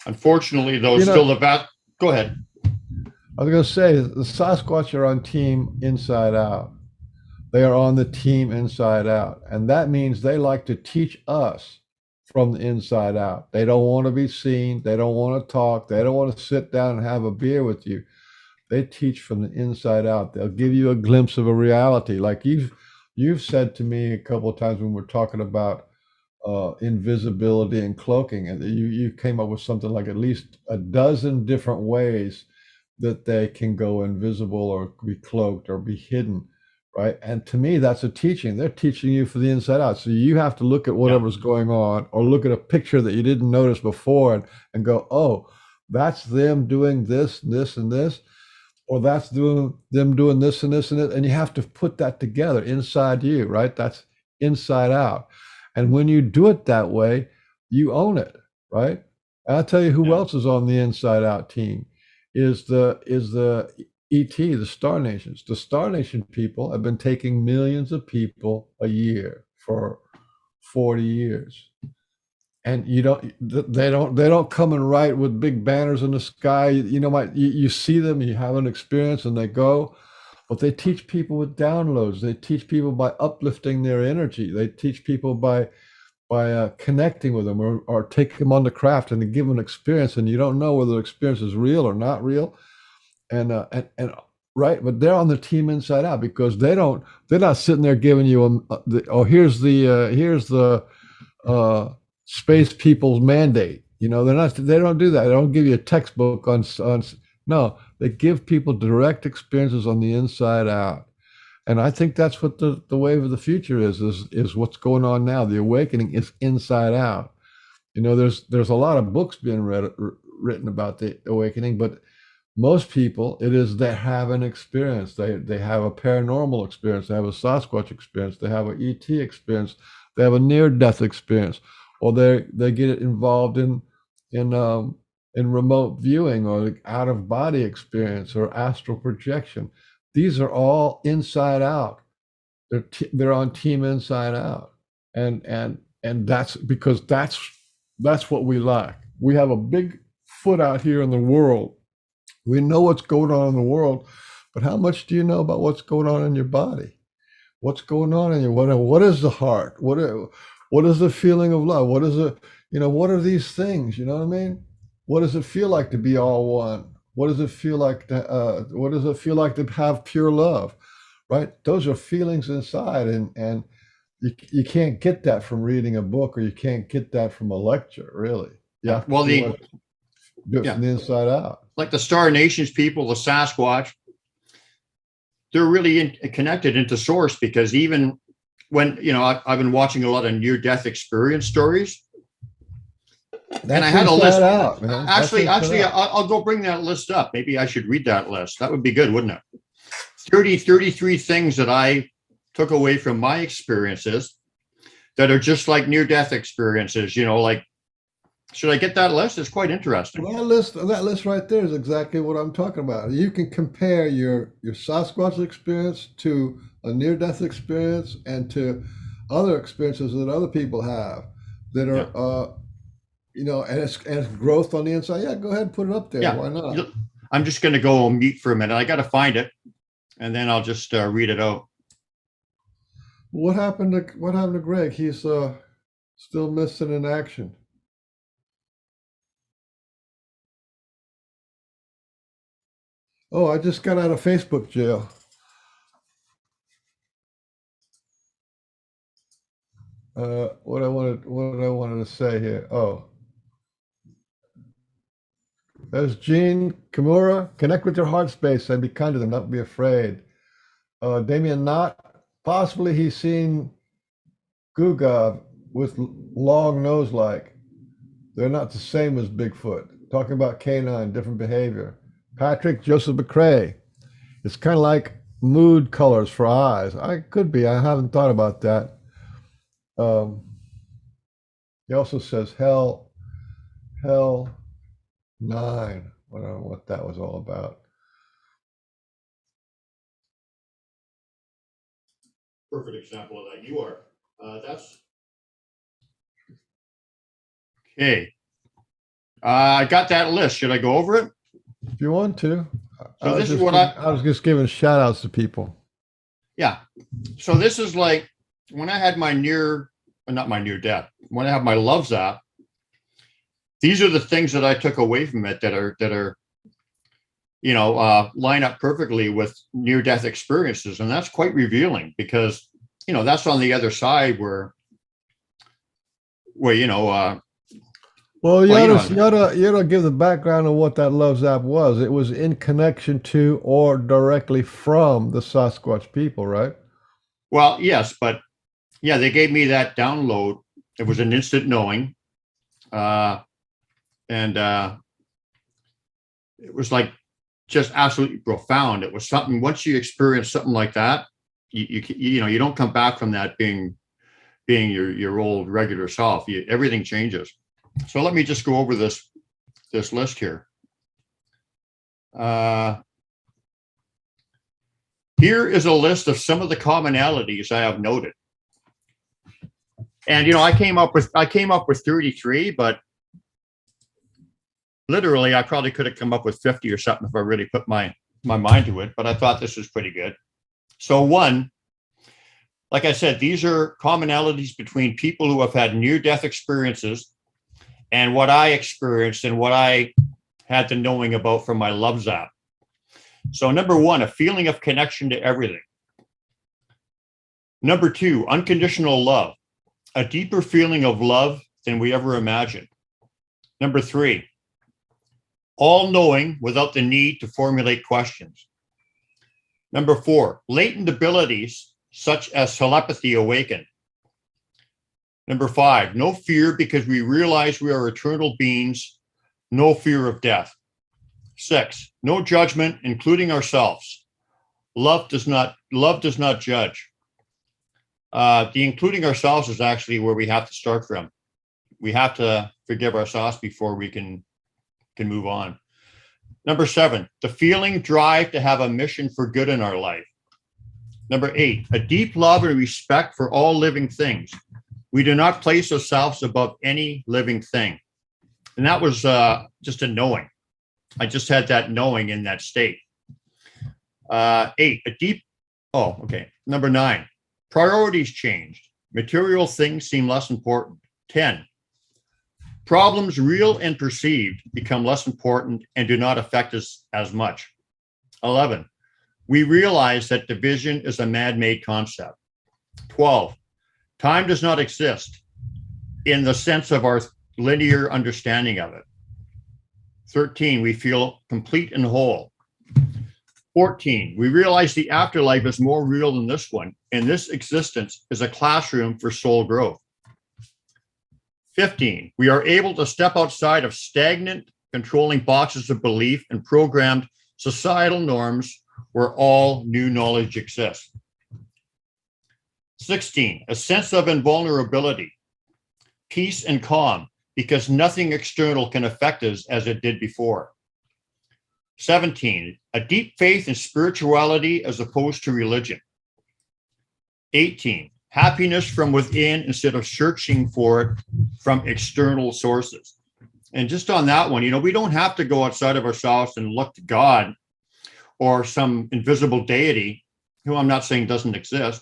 Unfortunately, though, still the go ahead. I was going to say, the Sasquatch are on team Inside Out. They are on the team Inside Out. And that means they like to teach us from the inside out. They don't want to be seen. They don't want to talk. They don't want to sit down and have a beer with you. They teach from the inside out. They'll give you a glimpse of a reality. Like you've said to me a couple of times when we're talking about invisibility and cloaking, and you came up with something like at least a dozen different ways that they can go invisible, or be cloaked, or be hidden, right? And to me, that's a teaching. They're teaching you for the inside out. So you have to look at whatever's going on, or look at a picture that you didn't notice before, and go, oh, that's them doing this, this, and this, or that's doing them doing this and this and this, and you have to put that together inside you, right? That's inside out. And when you do it that way, you own it, right? And I'll tell you who Yeah. else is on the inside out team is the ET, the Star Nations. The Star Nation people have been taking millions of people a year for 40 years. And they don't come and write with big banners in the sky. You see them, you have an experience, and they go. But they teach people with downloads. They teach people by uplifting their energy. They teach people by connecting with them, or take them on the craft and they give them an experience, and you don't know whether the experience is real or not real. And right, but they're on the team inside out because they're not sitting there giving you here's the space people's mandate. They don't do that. They don't give you a textbook on. No, they give people direct experiences on the inside out. And I think that's what the wave of the future is what's going on now. The awakening is inside out. There's a lot of books being written about the awakening, but most people, it is they have an experience. They have a paranormal experience. They have a Sasquatch experience. They have an ET experience. They have a near-death experience, or they get involved in remote viewing, or out-of-body experience, or astral projection. These are all inside out. They're on team inside out, and that's because that's what we lack. We have a big foot out here in the world. We know what's going on in the world, but how much do you know about what's going on in your body? What's going on in you? What is the heart? What is the feeling of love? What is it? What are these things? You know what I mean? What does it feel like to be all one? What does it feel like to have pure love? Right? Those are feelings inside, and you can't get that from reading a book, or you can't get that from a lecture, really. Yeah. Well, do it from the inside out. Like the Star Nations people, the Sasquatch, they're really connected into source, because even when, I've been watching a lot of near-death experience stories. And I had a list. Out, man. Actually, I'll go bring that list up. Maybe I should read that list. That would be good, wouldn't it? 33 things that I took away from my experiences that are just like near-death experiences, like, should I get that list? It's quite interesting. Well, that list right there is exactly what I'm talking about. You can compare your Sasquatch experience to a near-death experience and to other experiences that other people have that are, and it's growth on the inside. Yeah, go ahead and put it up there. Yeah. Why not? I'm just going to go on mute for a minute. I got to find it, and then I'll just read it out. What happened to Greg? He's still missing in action. Oh, I just got out of Facebook jail. What I wanted to say here. Oh, there's Gene Kimura. Connect with your heart space and be kind to them. Not be afraid. Damien Knott. Possibly he's seen Guga with long nose like. They're not the same as Bigfoot. Talking about canine, different behavior. Patrick Joseph McCrae. It's kind of like mood colors for eyes. I could be. I haven't thought about that. He also says hell 9. I don't know what that was all about. Perfect example of that. You are. That's okay. I got that list. Should I go over it? If you want to. So this is what I was just giving shout outs to people. Yeah. So this is like when I had my not my near death, when I have my love zap, these are the things that I took away from it that are line up perfectly with near death experiences. And that's quite revealing, because, that's on the other side where well, you ought to give the background of what that love zap was. It was in connection to or directly from the Sasquatch people, right? Well, yes, but yeah, they gave me that download. It was an instant knowing. And it was like just absolutely profound. It was something, once you experience something like that, you don't come back from that being your old regular self. Everything changes. So let me just go over this list here. Here is a list of some of the commonalities I have noted. And I came up with 33, but literally I probably could have come up with 50 or something if I really put my mind to it, but I thought this was pretty good. So one, like I said, these are commonalities between people who have had near-death experiences and what I experienced and what I had the knowing about from my love zap. So number one, a feeling of connection to everything. Number two, unconditional love, a deeper feeling of love than we ever imagined. Number three, all knowing without the need to formulate questions. Number four, latent abilities such as telepathy awakened. Number five, no fear because we realize we are eternal beings, no fear of death. Six, no judgment, including ourselves. Love does not judge. The including ourselves is actually where we have to start from. We have to forgive ourselves before we can move on. Number seven, the feeling drive to have a mission for good in our life. Number eight, a deep love and respect for all living things. We do not place ourselves above any living thing. And that was just a knowing. I just had that knowing in that state. Number nine, priorities changed. Material things seem less important. 10, problems real and perceived become less important and do not affect us as much. 11, we realize that division is a man-made concept. 12, time does not exist in the sense of our linear understanding of it. 13, we feel complete and whole. 14, we realize the afterlife is more real than this one, and this existence is a classroom for soul growth. 15, we are able to step outside of stagnant, controlling boxes of belief and programmed societal norms where all new knowledge exists. 16, a sense of invulnerability, peace and calm, because nothing external can affect us as it did before. 17, a deep faith in spirituality as opposed to religion. 18, happiness from within instead of searching for it from external sources. And just on that one, we don't have to go outside of ourselves and look to God or some invisible deity, who I'm not saying doesn't exist,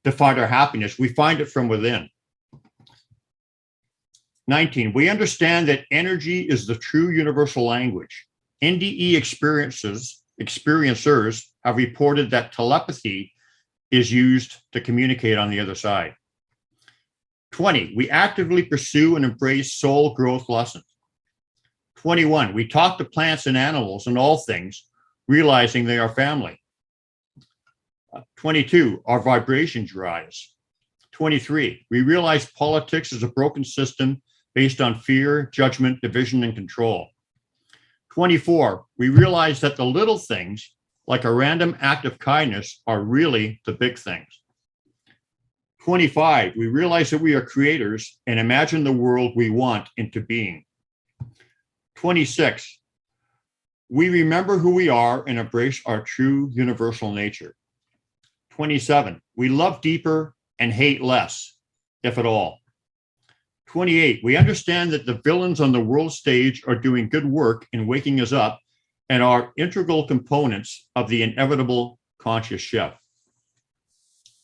to find our happiness. We find it from within. 19, we understand that energy is the true universal language. NDE experiencers have reported that telepathy is used to communicate on the other side. 20, we actively pursue and embrace soul growth lessons. 21, we talk to plants and animals and all things, realizing they are family. 22, our vibrations rise. 23, we realize politics is a broken system based on fear, judgment, division, and control. 24, we realize that the little things, like a random act of kindness, are really the big things. 25, we realize that we are creators and imagine the world we want into being. 26, we remember who we are and embrace our true universal nature. 27, we love deeper and hate less, if at all. 28, we understand that the villains on the world stage are doing good work in waking us up and are integral components of the inevitable conscious shift.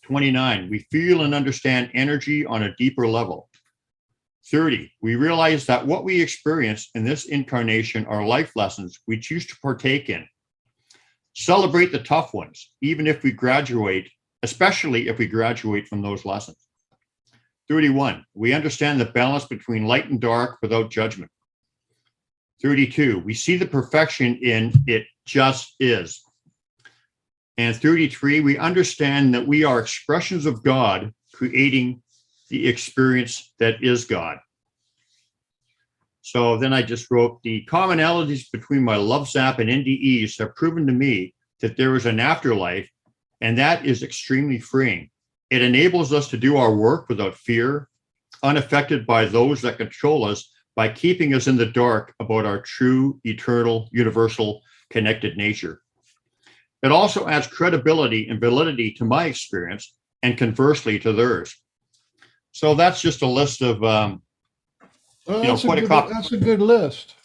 29, we feel and understand energy on a deeper level. 30, we realize that what we experience in this incarnation are life lessons we choose to partake in. Celebrate the tough ones, even if we graduate, especially if we graduate from those lessons. 31, we understand the balance between light and dark without judgment. 32, we see the perfection in it just is. And 33, we understand that we are expressions of God creating the experience that is God. So then I just wrote, the commonalities between my love sap and NDEs have proven to me that there is an afterlife, and that is extremely freeing. It enables us to do our work without fear, unaffected by those that control us, by keeping us in the dark about our true, eternal, universal, connected nature. It also adds credibility and validity to my experience, and conversely to theirs. So that's just a list of, Well, you know, quite a cop. that's a good list.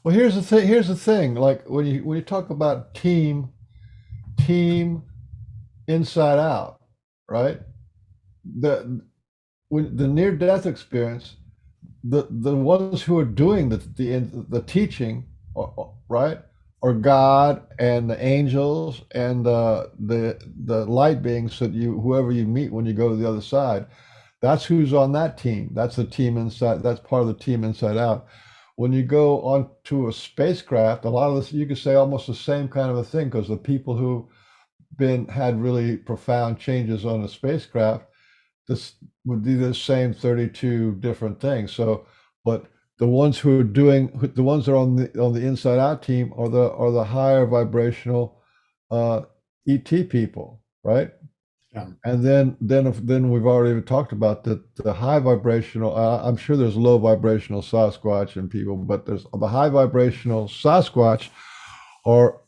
Well, here's the thing. Here's the thing. Like when you talk about team inside out, right? The near death experience, the ones who are doing the teaching, right, are God and the angels and the light beings that whoever you meet when you go to the other side. That's who's on that team. That's the team inside. That's part of the team inside out. When you go onto a spacecraft, a lot of this you could say almost the same kind of a thing, because the people who had really profound changes on the spacecraft, this would be the same 32 different things. So, but the ones who are the ones that are on the inside out team are the higher vibrational ET people, right? Yeah. And then we've already talked about the high vibrational. I'm sure there's low vibrational Sasquatch and people, but there's the high vibrational Sasquatch are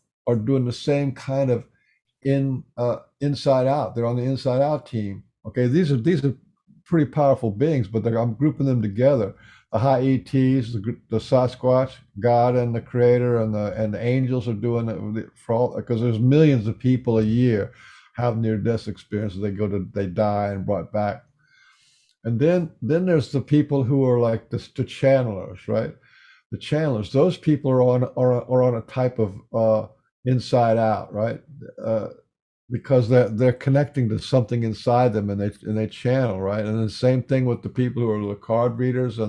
doing the same kind of inside out. They're on the inside out team. Okay, these are pretty powerful beings, but I'm grouping them together. The high ETs, the Sasquatch, God and the Creator, and the angels are doing it for all, because there's millions of people a year have near-death experiences. They die and brought back. And then there's the people who are like the channelers, right? The channelers. Those people are on a type of inside out, right? Because they're connecting to something inside them, and they channel, right? And the same thing with the people who are the card readers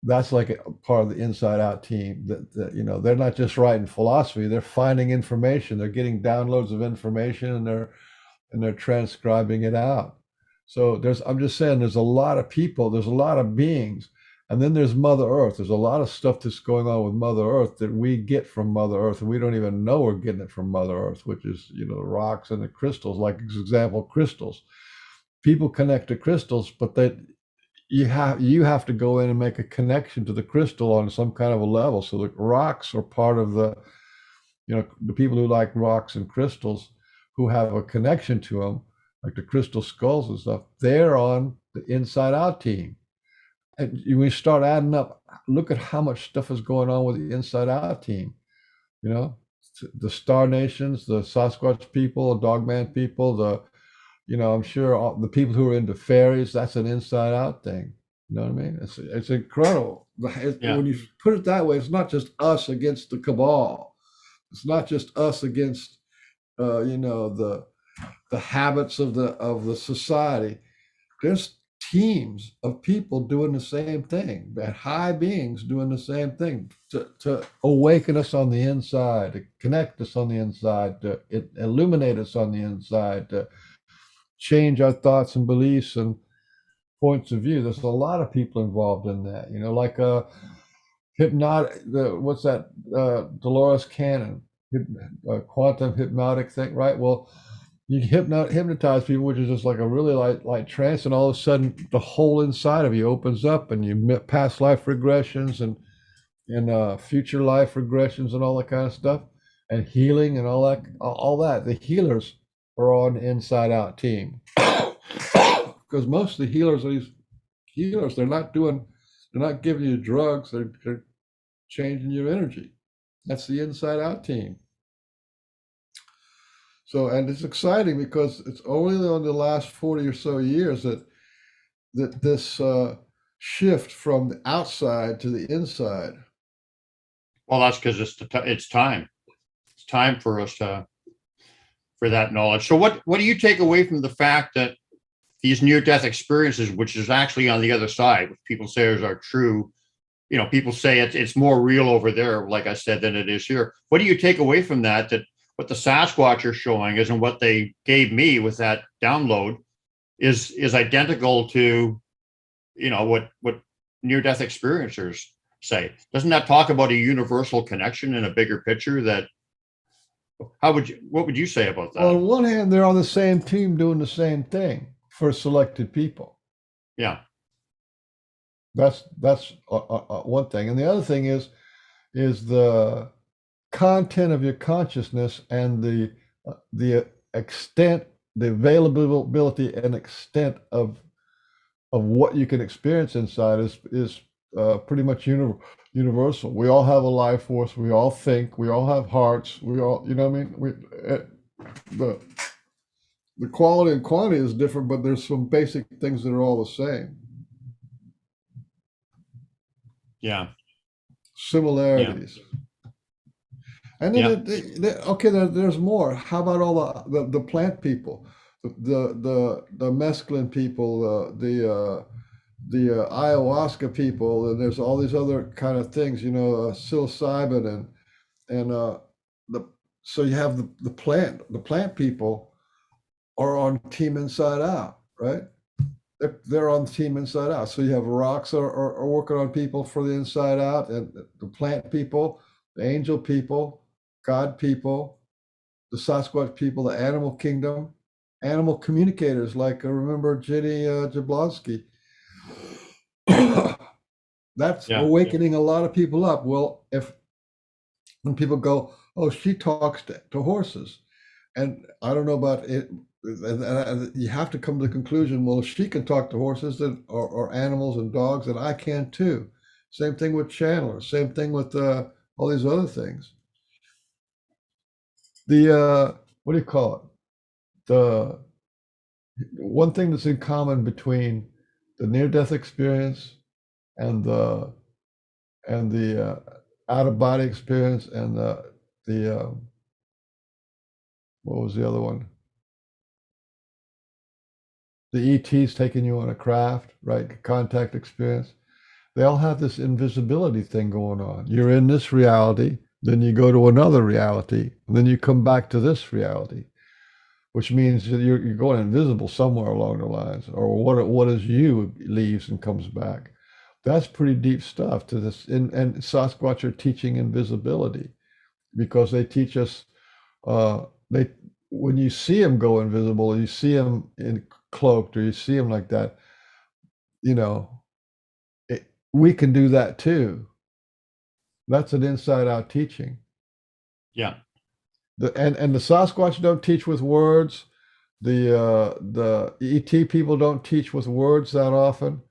that's like a part of the inside out team. That you know, they're not just writing philosophy; they're finding information. They're getting downloads of information, and they're transcribing it out. So I'm just saying, there's a lot of people, there's a lot of beings, and then there's Mother Earth. There's a lot of stuff that's going on with Mother Earth that we get from Mother Earth, and we don't even know we're getting it from Mother Earth, which is, you know, the rocks and the crystals. Like, for example, crystals. People connect to crystals, but you have to go in and make a connection to the crystal on some kind of a level. So the rocks are part of the people who like rocks and crystals, who have a connection to them, like the crystal skulls and stuff. They're on the inside out team. And we start adding up, look at how much stuff is going on with the inside out team. You know, the Star Nations, the Sasquatch people, the Dogman people, I'm sure the people who are into fairies, that's an inside out thing. You know what I mean? It's incredible. Yeah. When you put it that way, it's not just us against the cabal. It's not just us against the habits of the society. There's teams of people doing the same thing, that high beings doing the same thing, to awaken us on the inside, to connect us on the inside, to illuminate us on the inside, to change our thoughts and beliefs and points of view. There's a lot of people involved in that, like hypnotic, what's that, Dolores Cannon, quantum hypnotic thing, right? Well, you hypnotize people, which is just like a really light trance, and all of a sudden the whole inside of you opens up, and you past life regressions and future life regressions and all that kind of stuff, and healing and all that. The healers are on the inside out team, because most of the healers are these healers. They're not giving you drugs. They're changing your energy. That's the inside out team. So, and it's exciting because it's only on the last 40 or so years that this shift from the outside to the inside. Well, that's because it's time. It's time for us for that knowledge. So what do you take away from the fact that these near-death experiences, which is actually on the other side, which people say are true, people say it's more real over there, like I said, than it is here. What do you take away from that what the Sasquatch are showing is, and what they gave me with that download is identical to, what near-death experiencers say? Doesn't that talk about a universal connection in a bigger picture? That what would you say about that? On one hand, they're on the same team doing the same thing for selected people. Yeah. That's one thing, and the other thing is the content of your consciousness and the extent, the availability and extent of what you can experience inside is pretty much universal. We all have a life force. We all think. We all have hearts. We all, you know what I mean? The quality and quantity is different, but there's some basic things that are all the same. Yeah. Similarities. And then okay, there's more. How about all the plant people, the mescaline people, the ayahuasca people, and there's all these other kind of things, you know, psilocybin and so you have the plant people are on Team Inside Out, right? They're on Team Inside Out. So you have rocks are working on people for the inside out, and the plant people, the angel people, God people, the Sasquatch people, the animal kingdom, animal communicators like remember Jenny Jablonski. That's awakening a lot of people up. Well, when people go, oh, she talks to horses, and I don't know about it, and you have to come to the conclusion, well, if she can talk to horses or animals and dogs, then I can too. Same thing with channelers. Same thing with all these other things. The what do you call it? The one thing that's in common between the near-death experience and the out-of-body experience and the what was the other one? The ETs taking you on a craft, right? Contact experience. They all have this invisibility thing going on. You're in this reality, then you go to another reality, and then you come back to this reality, which means you're going invisible somewhere along the lines, or what is you leaves and comes back. That's pretty deep stuff to this. And Sasquatch are teaching invisibility because they teach us. When you see them go invisible, you see them cloaked, or you see them like that, you know, we can do that too. That's an inside-out teaching. Yeah. And the Sasquatch don't teach with words. The ET people don't teach with words that often.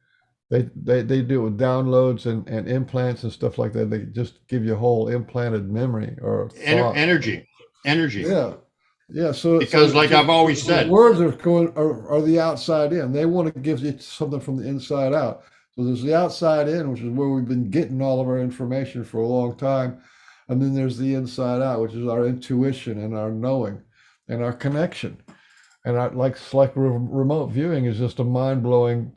They do it with downloads and implants and stuff like that. They just give you a whole implanted memory or energy. Yeah. So because like I've always said, words are the outside in. They want to give you something from the inside out. So there's the outside in, which is where we've been getting all of our information for a long time. And then there's the inside out, which is our intuition and our knowing and our connection. And like remote viewing is just a mind-blowing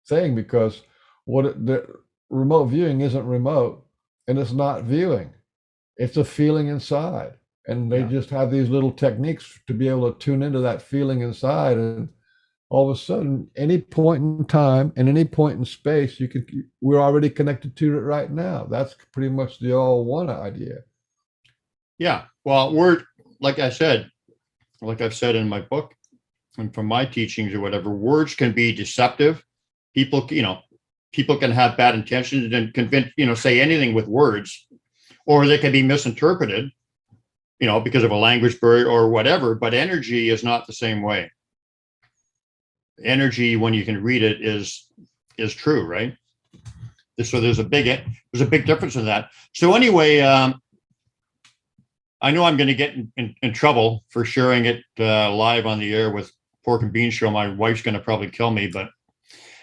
thing, because the remote viewing isn't remote, and it's not viewing. It's a feeling inside. And they just have these little techniques to be able to tune into that feeling inside, and all of a sudden, any point in time and any point in space, we're already connected to it right now. That's pretty much the all one idea. Yeah. Well, like I've said in my book and from my teachings or whatever, words can be deceptive. People can have bad intentions and say anything with words, or they can be misinterpreted, because of a language barrier or whatever. But energy is not the same way. Energy, when you can read it, is true, right? So there's a big difference in that. So anyway, I know I'm going to get in trouble for sharing it live on the air with Pork and Bean Show. My wife's going to probably kill me, but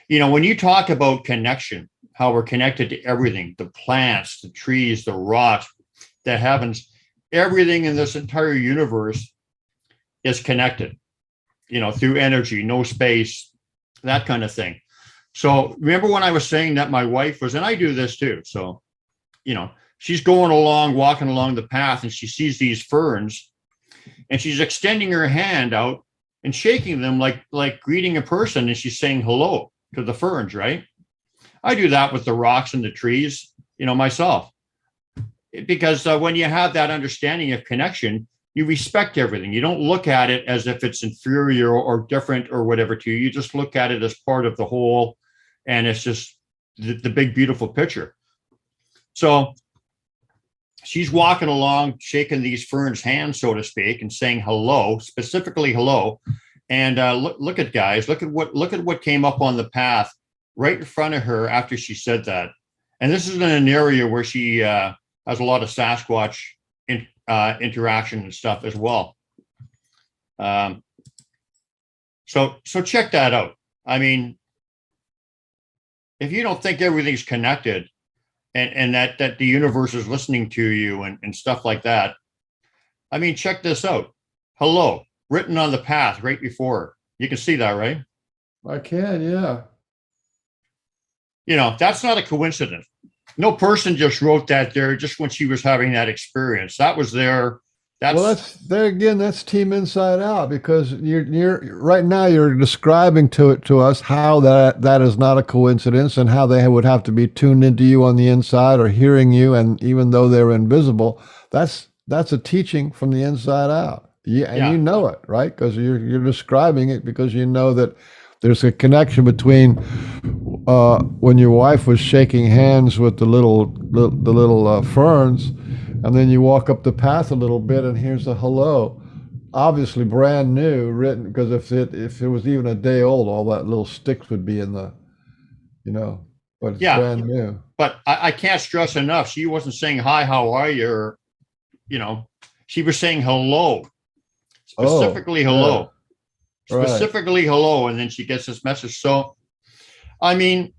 when you talk about connection, how we're connected to everything, the plants, the trees, the rocks, the heavens, everything in this entire universe is connected, through energy, no space, that kind of thing. So remember when I was saying that my wife was, and I do this too. So, she's walking along the path, and she sees these ferns, and she's extending her hand out and shaking them like greeting a person. And she's saying hello to the ferns, right? I do that with the rocks and the trees, myself, because when you have that understanding of connection, you respect everything. You don't look at it as if it's inferior or different or whatever to you. You just look at it as part of the whole, and it's just the big, beautiful picture. So she's walking along, shaking these ferns' hands, so to speak, and saying hello, specifically hello. And look at guys, look at what came up on the path right in front of her after she said that. And this is in an area where she has a lot of Sasquatch interaction and stuff as well. So check that out. I mean, if you don't think everything's connected and that the universe is listening to you and stuff like that, I mean, check this out. Hello, written on the path right before her. You can see that, right? I can, yeah. That's not a coincidence. No person just wrote that there just when she was having that experience. That was there. That's there again. That's Team Inside Out, because you're right now you're describing to us how that is not a coincidence, and how they would have to be tuned into you on the inside or hearing you, and even though they're invisible, that's a teaching from the inside out. And you know it, right? Because you're describing it because you know that there's a connection between when your wife was shaking hands with the little ferns, and then you walk up the path a little bit, and here's a hello, obviously brand new, written, because if it was even a day old, all that little sticks would be in the, but it's brand new. But I can't stress enough, she wasn't saying hi, how are you, or, she was saying hello, specifically hello. Specifically hello, and then she gets this message. So, I mean,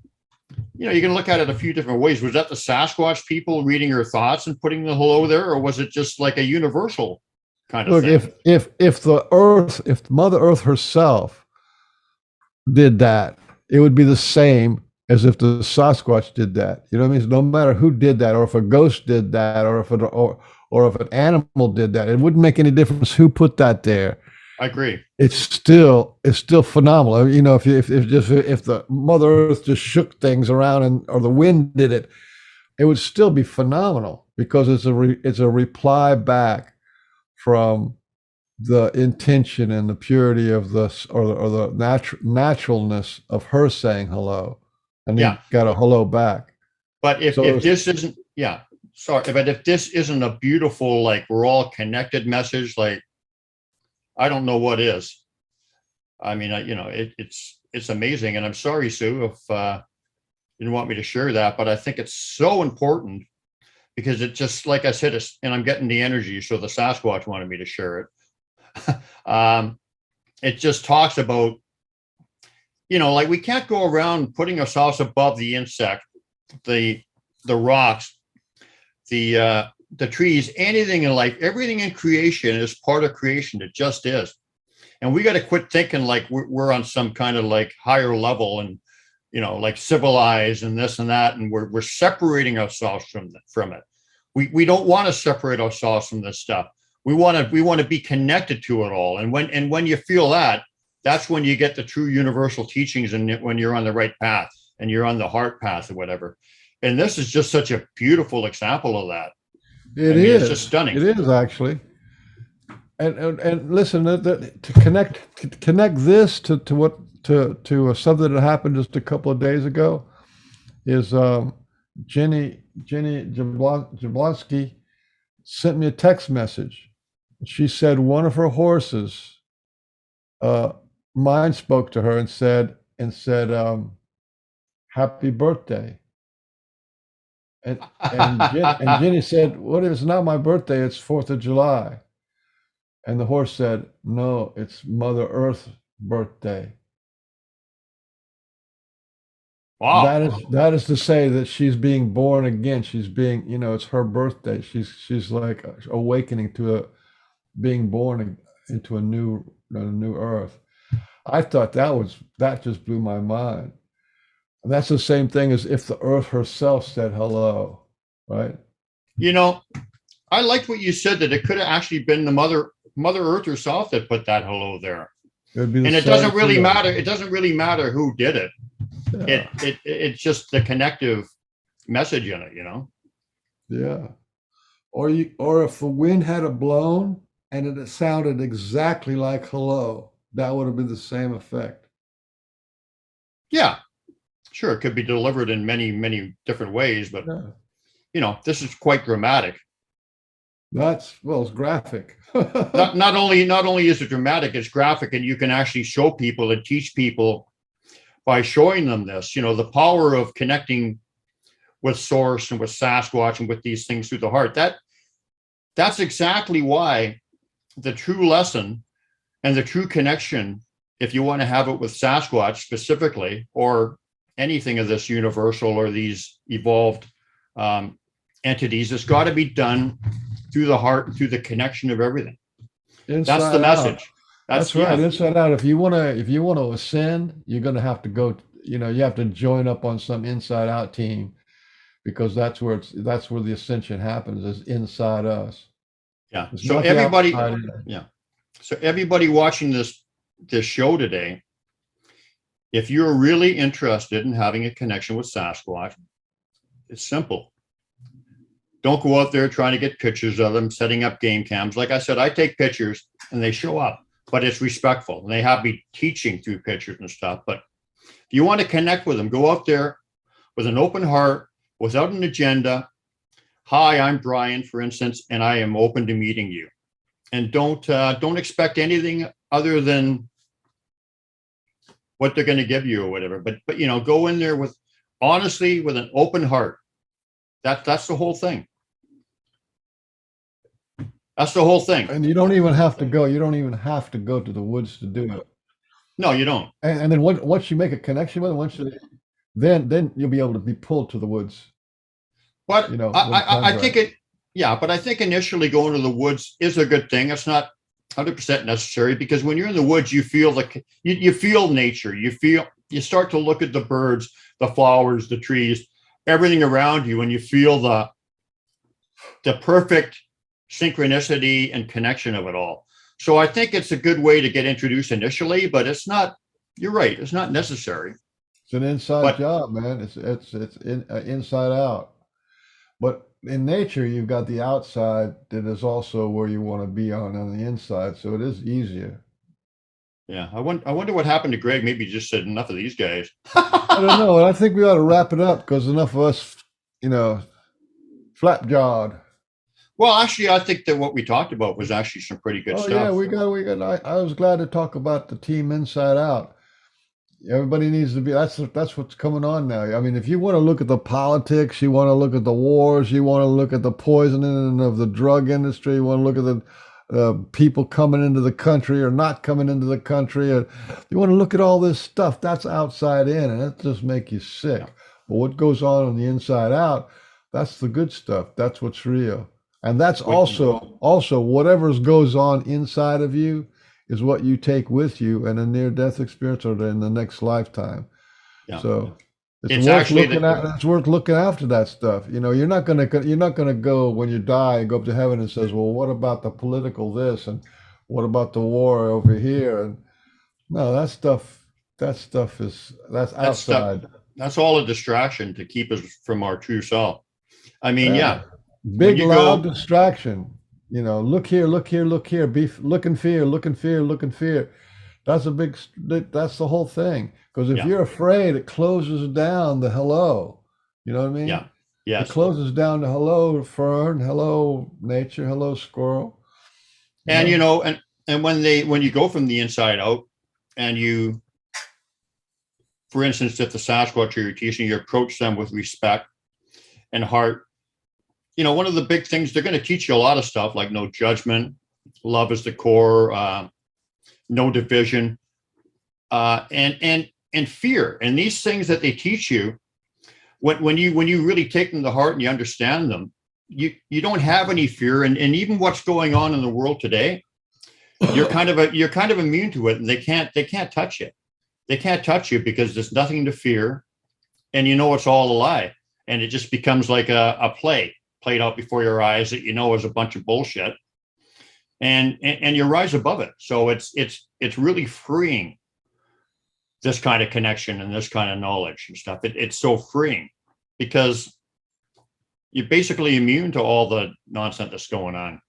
you can look at it a few different ways. Was that the Sasquatch people reading her thoughts and putting the hello there, or was it just like a universal kind of thing? If Mother Earth herself did that, it would be the same as if the Sasquatch did that. You know what I mean? No matter who did that, or if a ghost did that, or if an animal did that, it wouldn't make any difference who put that there. I agree. It's still phenomenal. If the Mother Earth just shook things around or the wind did it, it would still be phenomenal, because it's a reply back from the intention and the purity of the naturalness of her saying hello, and you got a hello back. But if this isn't, but if this isn't a beautiful, like, we're all connected message, like, I don't know what is. I mean, it's amazing, and I'm sorry, Sue, if you didn't want me to share that, but I think it's so important, because it just, like I said, and I'm getting the energy, so the Sasquatch wanted me to share it. It just talks about, like, we can't go around putting ourselves above the insect, the rocks, the trees, anything in life, everything in creation is part of creation. It just is. And we got to quit thinking like we're on some kind of like higher level and, like civilized and this and that. And we're separating ourselves from it. We don't want to separate ourselves from this stuff. We want to be connected to it all. And when you feel that, that's when you get the true universal teachings, and when you're on the right path and you're on the heart path or whatever. And this is just such a beautiful example of that. It's just stunning. It is, actually. And listen, to connect this to something that happened just a couple of days ago is Jenny Jablonski sent me a text message. She said one of her horses, mine, spoke to her and said happy birthday. And Jenny said, "What if it's not my birthday? It's 4th of July." And the horse said, "No, it's Mother Earth's birthday." Wow. That is to say that she's being born again. She's being, it's her birthday. She's like awakening to being born into a new earth. I thought that just blew my mind. And that's the same thing as if the earth herself said hello, right? I liked what you said, that it could have actually been the Mother Earth herself that put that hello there. And it doesn't really matter. It doesn't really matter who did it. It's just the connective message in it, you know? Yeah. Or if the wind had a blown and it sounded exactly like hello, that would have been the same effect. Yeah, sure. It could be delivered in many, many different ways, but Yeah. this is quite dramatic. Well, it's graphic. Not only is it dramatic, it's graphic, and you can actually show people and teach people by showing them this, the power of connecting with source and with Sasquatch and with these things through the heart. That's exactly why the true lesson and the true connection, if you want to have it with Sasquatch specifically, or anything of this universal or these evolved entities, it's got to be done through the heart and through the connection of everything. That's the Inside out. message. That's right. Inside out. If you want to ascend, you're going to have to go, you have to join up on some inside out team, because that's where the ascension happens, is inside us. Yeah. It's So not the everybody, outside. yeah. So everybody watching this show today, if you're really interested in having a connection with Sasquatch, it's simple. Don't go out there trying to get pictures of them, setting up game cams. Like I said, I take pictures and they show up, but it's respectful. And they have me teaching through pictures and stuff. But if you want to connect with them, go out there with an open heart, without an agenda. Hi, I'm Brian, for instance, and I am open to meeting you. And don't expect anything other than what they're going to give you or whatever. But go in there with honestly, with an open heart. That's the whole thing. That's the whole thing. And you don't even have to go. You don't even have to go to the woods to do it. No, you don't. And then once you make a connection with them, then you'll be able to be pulled to the woods. But I think it. Yeah, but I think initially going to the woods is a good thing. It's not 100% necessary, because when you're in the woods, you feel you feel nature. You start to look at the birds, the flowers, the trees, everything around you, and you feel the perfect synchronicity and connection of it all. So I think it's a good way to get introduced initially, but it's not. You're right. It's not necessary. It's an inside job, man. It's inside out. But in nature, you've got the outside that is also where you want to be on the inside, so it is easier. Yeah, I wonder what happened to Greg. Maybe he just said enough of these guys. I don't know, and I think we ought to wrap it up, because enough of us, flap-jawed. Well, actually, I think that what we talked about was actually some pretty good stuff. Yeah, we got. I was glad to talk about the team inside out. Everybody needs to be. That's what's coming on now. I mean, if you want to look at the politics, you want to look at the wars, you want to look at the poisoning of the drug industry, you want to look at the people coming into the country or not coming into the country, or you want to look at all this stuff. That's outside in, and it just make you sick. Yeah. But what goes on the inside out, that's the good stuff. That's what's real, and that's also whatever goes on inside of you is what you take with you in a near-death experience or in the next lifetime. Yeah. So it's worth looking after that stuff. You're not gonna go when you die, go up to heaven and says, well, what about the political this, and what about the war over here? And no, that stuff is outside. That's all a distraction to keep us from our true self. I mean, big loud distraction. Look here, look here, look here. Look and fear, look and fear, look and fear. That's the whole thing. Because if you're afraid, it closes down the hello. You know what I mean? Yeah. Yes. It closes down the hello fern, hello nature, hello squirrel. And and when you go from the inside out, and you, for instance, if the Sasquatch you're teaching, you approach them with respect and heart. One of the big things, they're going to teach you a lot of stuff, like no judgment, love is the core, no division, and fear. And these things that they teach you, when you really take them to heart and you understand them, you don't have any fear. And even what's going on in the world today, you're kind of immune to it, and they can't touch it. They can't touch you because there's nothing to fear, and it's all a lie, and it just becomes like a play played out before your eyes that is a bunch of bullshit, and you rise above it. So it's really freeing this kind of connection and this kind of knowledge and stuff. It's so freeing because you're basically immune to all the nonsense that's going on.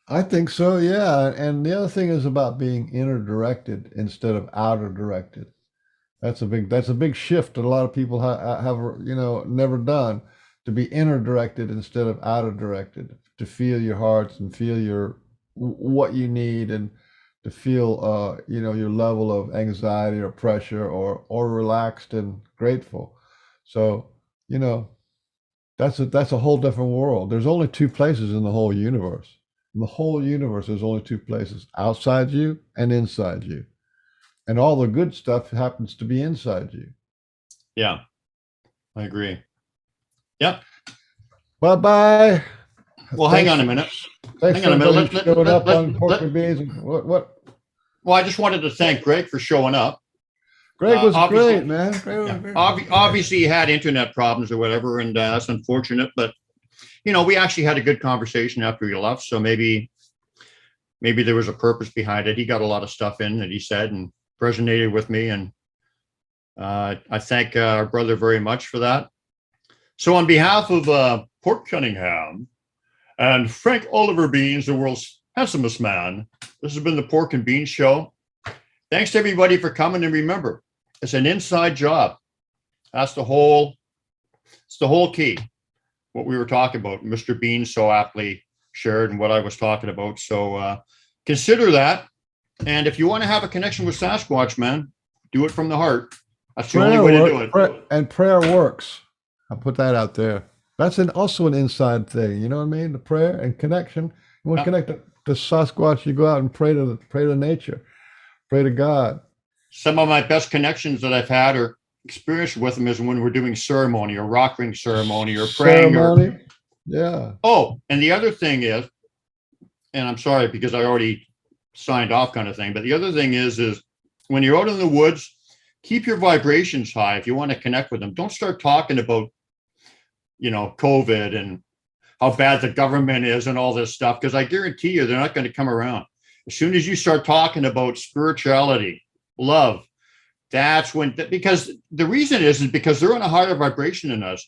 I think so, yeah. And the other thing is about being inner directed instead of outer directed. That's a big shift that a lot of people have never done, to be inner directed instead of outer directed, to feel your hearts and feel your what you need, and to feel your level of anxiety or pressure, or relaxed and grateful. So that's a whole different world. There's only two places in the whole universe. In the whole universe, there's only two places: outside you and inside you. And all the good stuff happens to be inside you. Yeah, I agree. Yep. Bye-bye. Well, hang on a minute. Thanks Hang on a minute. for showing up on Pork and Beans. What? Well, I just wanted to thank Greg for showing up. Greg was obviously- great, man. Greg was great. Obviously, he had internet problems or whatever, and that's unfortunate. But we actually had a good conversation after he left. So maybe there was a purpose behind it. He got a lot of stuff in that he said and resonated with me, and I thank our brother very much for that. So on behalf of Port Cunningham and Frank Oliver Beans, the world's handsomest man, this has been the Pork and Beans Show. Thanks to everybody for coming, and remember, it's an inside job. That's the whole key. What we were talking about, Mr. Bean so aptly shared, and what I was talking about. So consider that. And if you want to have a connection with Sasquatch, man, do it from the heart. That's the only way to do it. And prayer works. I'll put that out there. That's also an inside thing. You know what I mean? The prayer and connection. You want to connect to Sasquatch, you go out and pray to nature, pray to God. Some of my best connections that I've had or experienced with them is when we're doing ceremony or rock ring ceremony or praying. Ceremony? Yeah. Oh, and the other thing is, and I'm sorry because I already signed off kind of thing, but the other thing is when you're out in the woods, keep your vibrations high. If you want to connect with them, don't start talking about, COVID and how bad the government is and all this stuff, because I guarantee you they're not going to come around. As soon as you start talking about spirituality, love, that's when, because the reason is because they're on a higher vibration than us.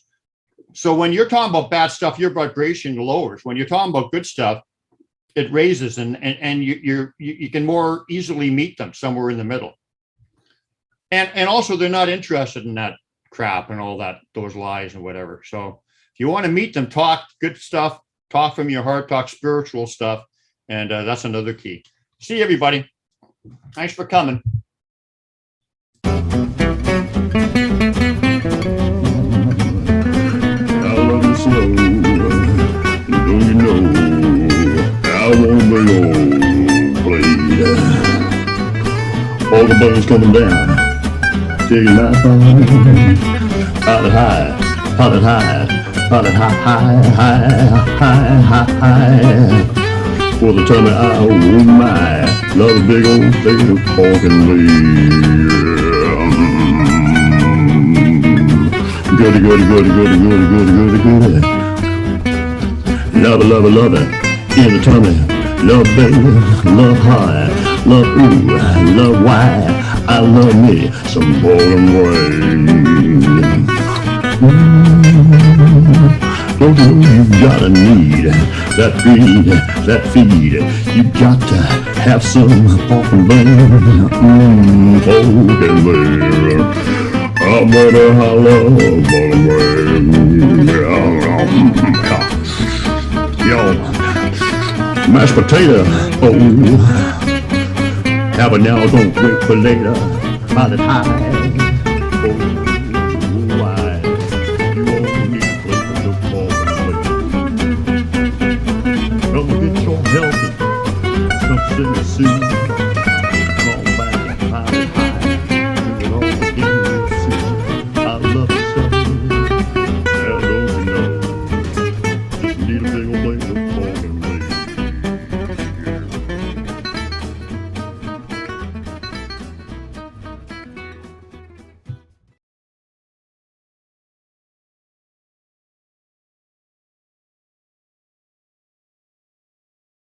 So when you're talking about bad stuff, your vibration lowers. When you're talking about good stuff, it raises, and you can more easily meet them somewhere in the middle. And also they're not interested in that crap and all that, those lies and whatever. So if you want to meet them, talk good stuff, talk from your heart, talk spiritual stuff. And that's another key. See everybody. Thanks for coming. I love you slow, don't you know? I wanna bring on play. All the buttons coming down. Take it my phone. Hot it high, hot it high, hot it high, high. For the tummy, oh my, love a big old thing of pork and beans. Goody, goody, goody, goody, goody, goody, goody, goody. Love it, love it, love it. In the tummy, love baby, love high, love ooh, love why. I love me some bowling wine. Don't you know you gotta need that feed. You got to have some pork and beans. Pork and beans. I'm gonna holla, yo, mashed potato, oh, have it now, don't wait for later, hot it high.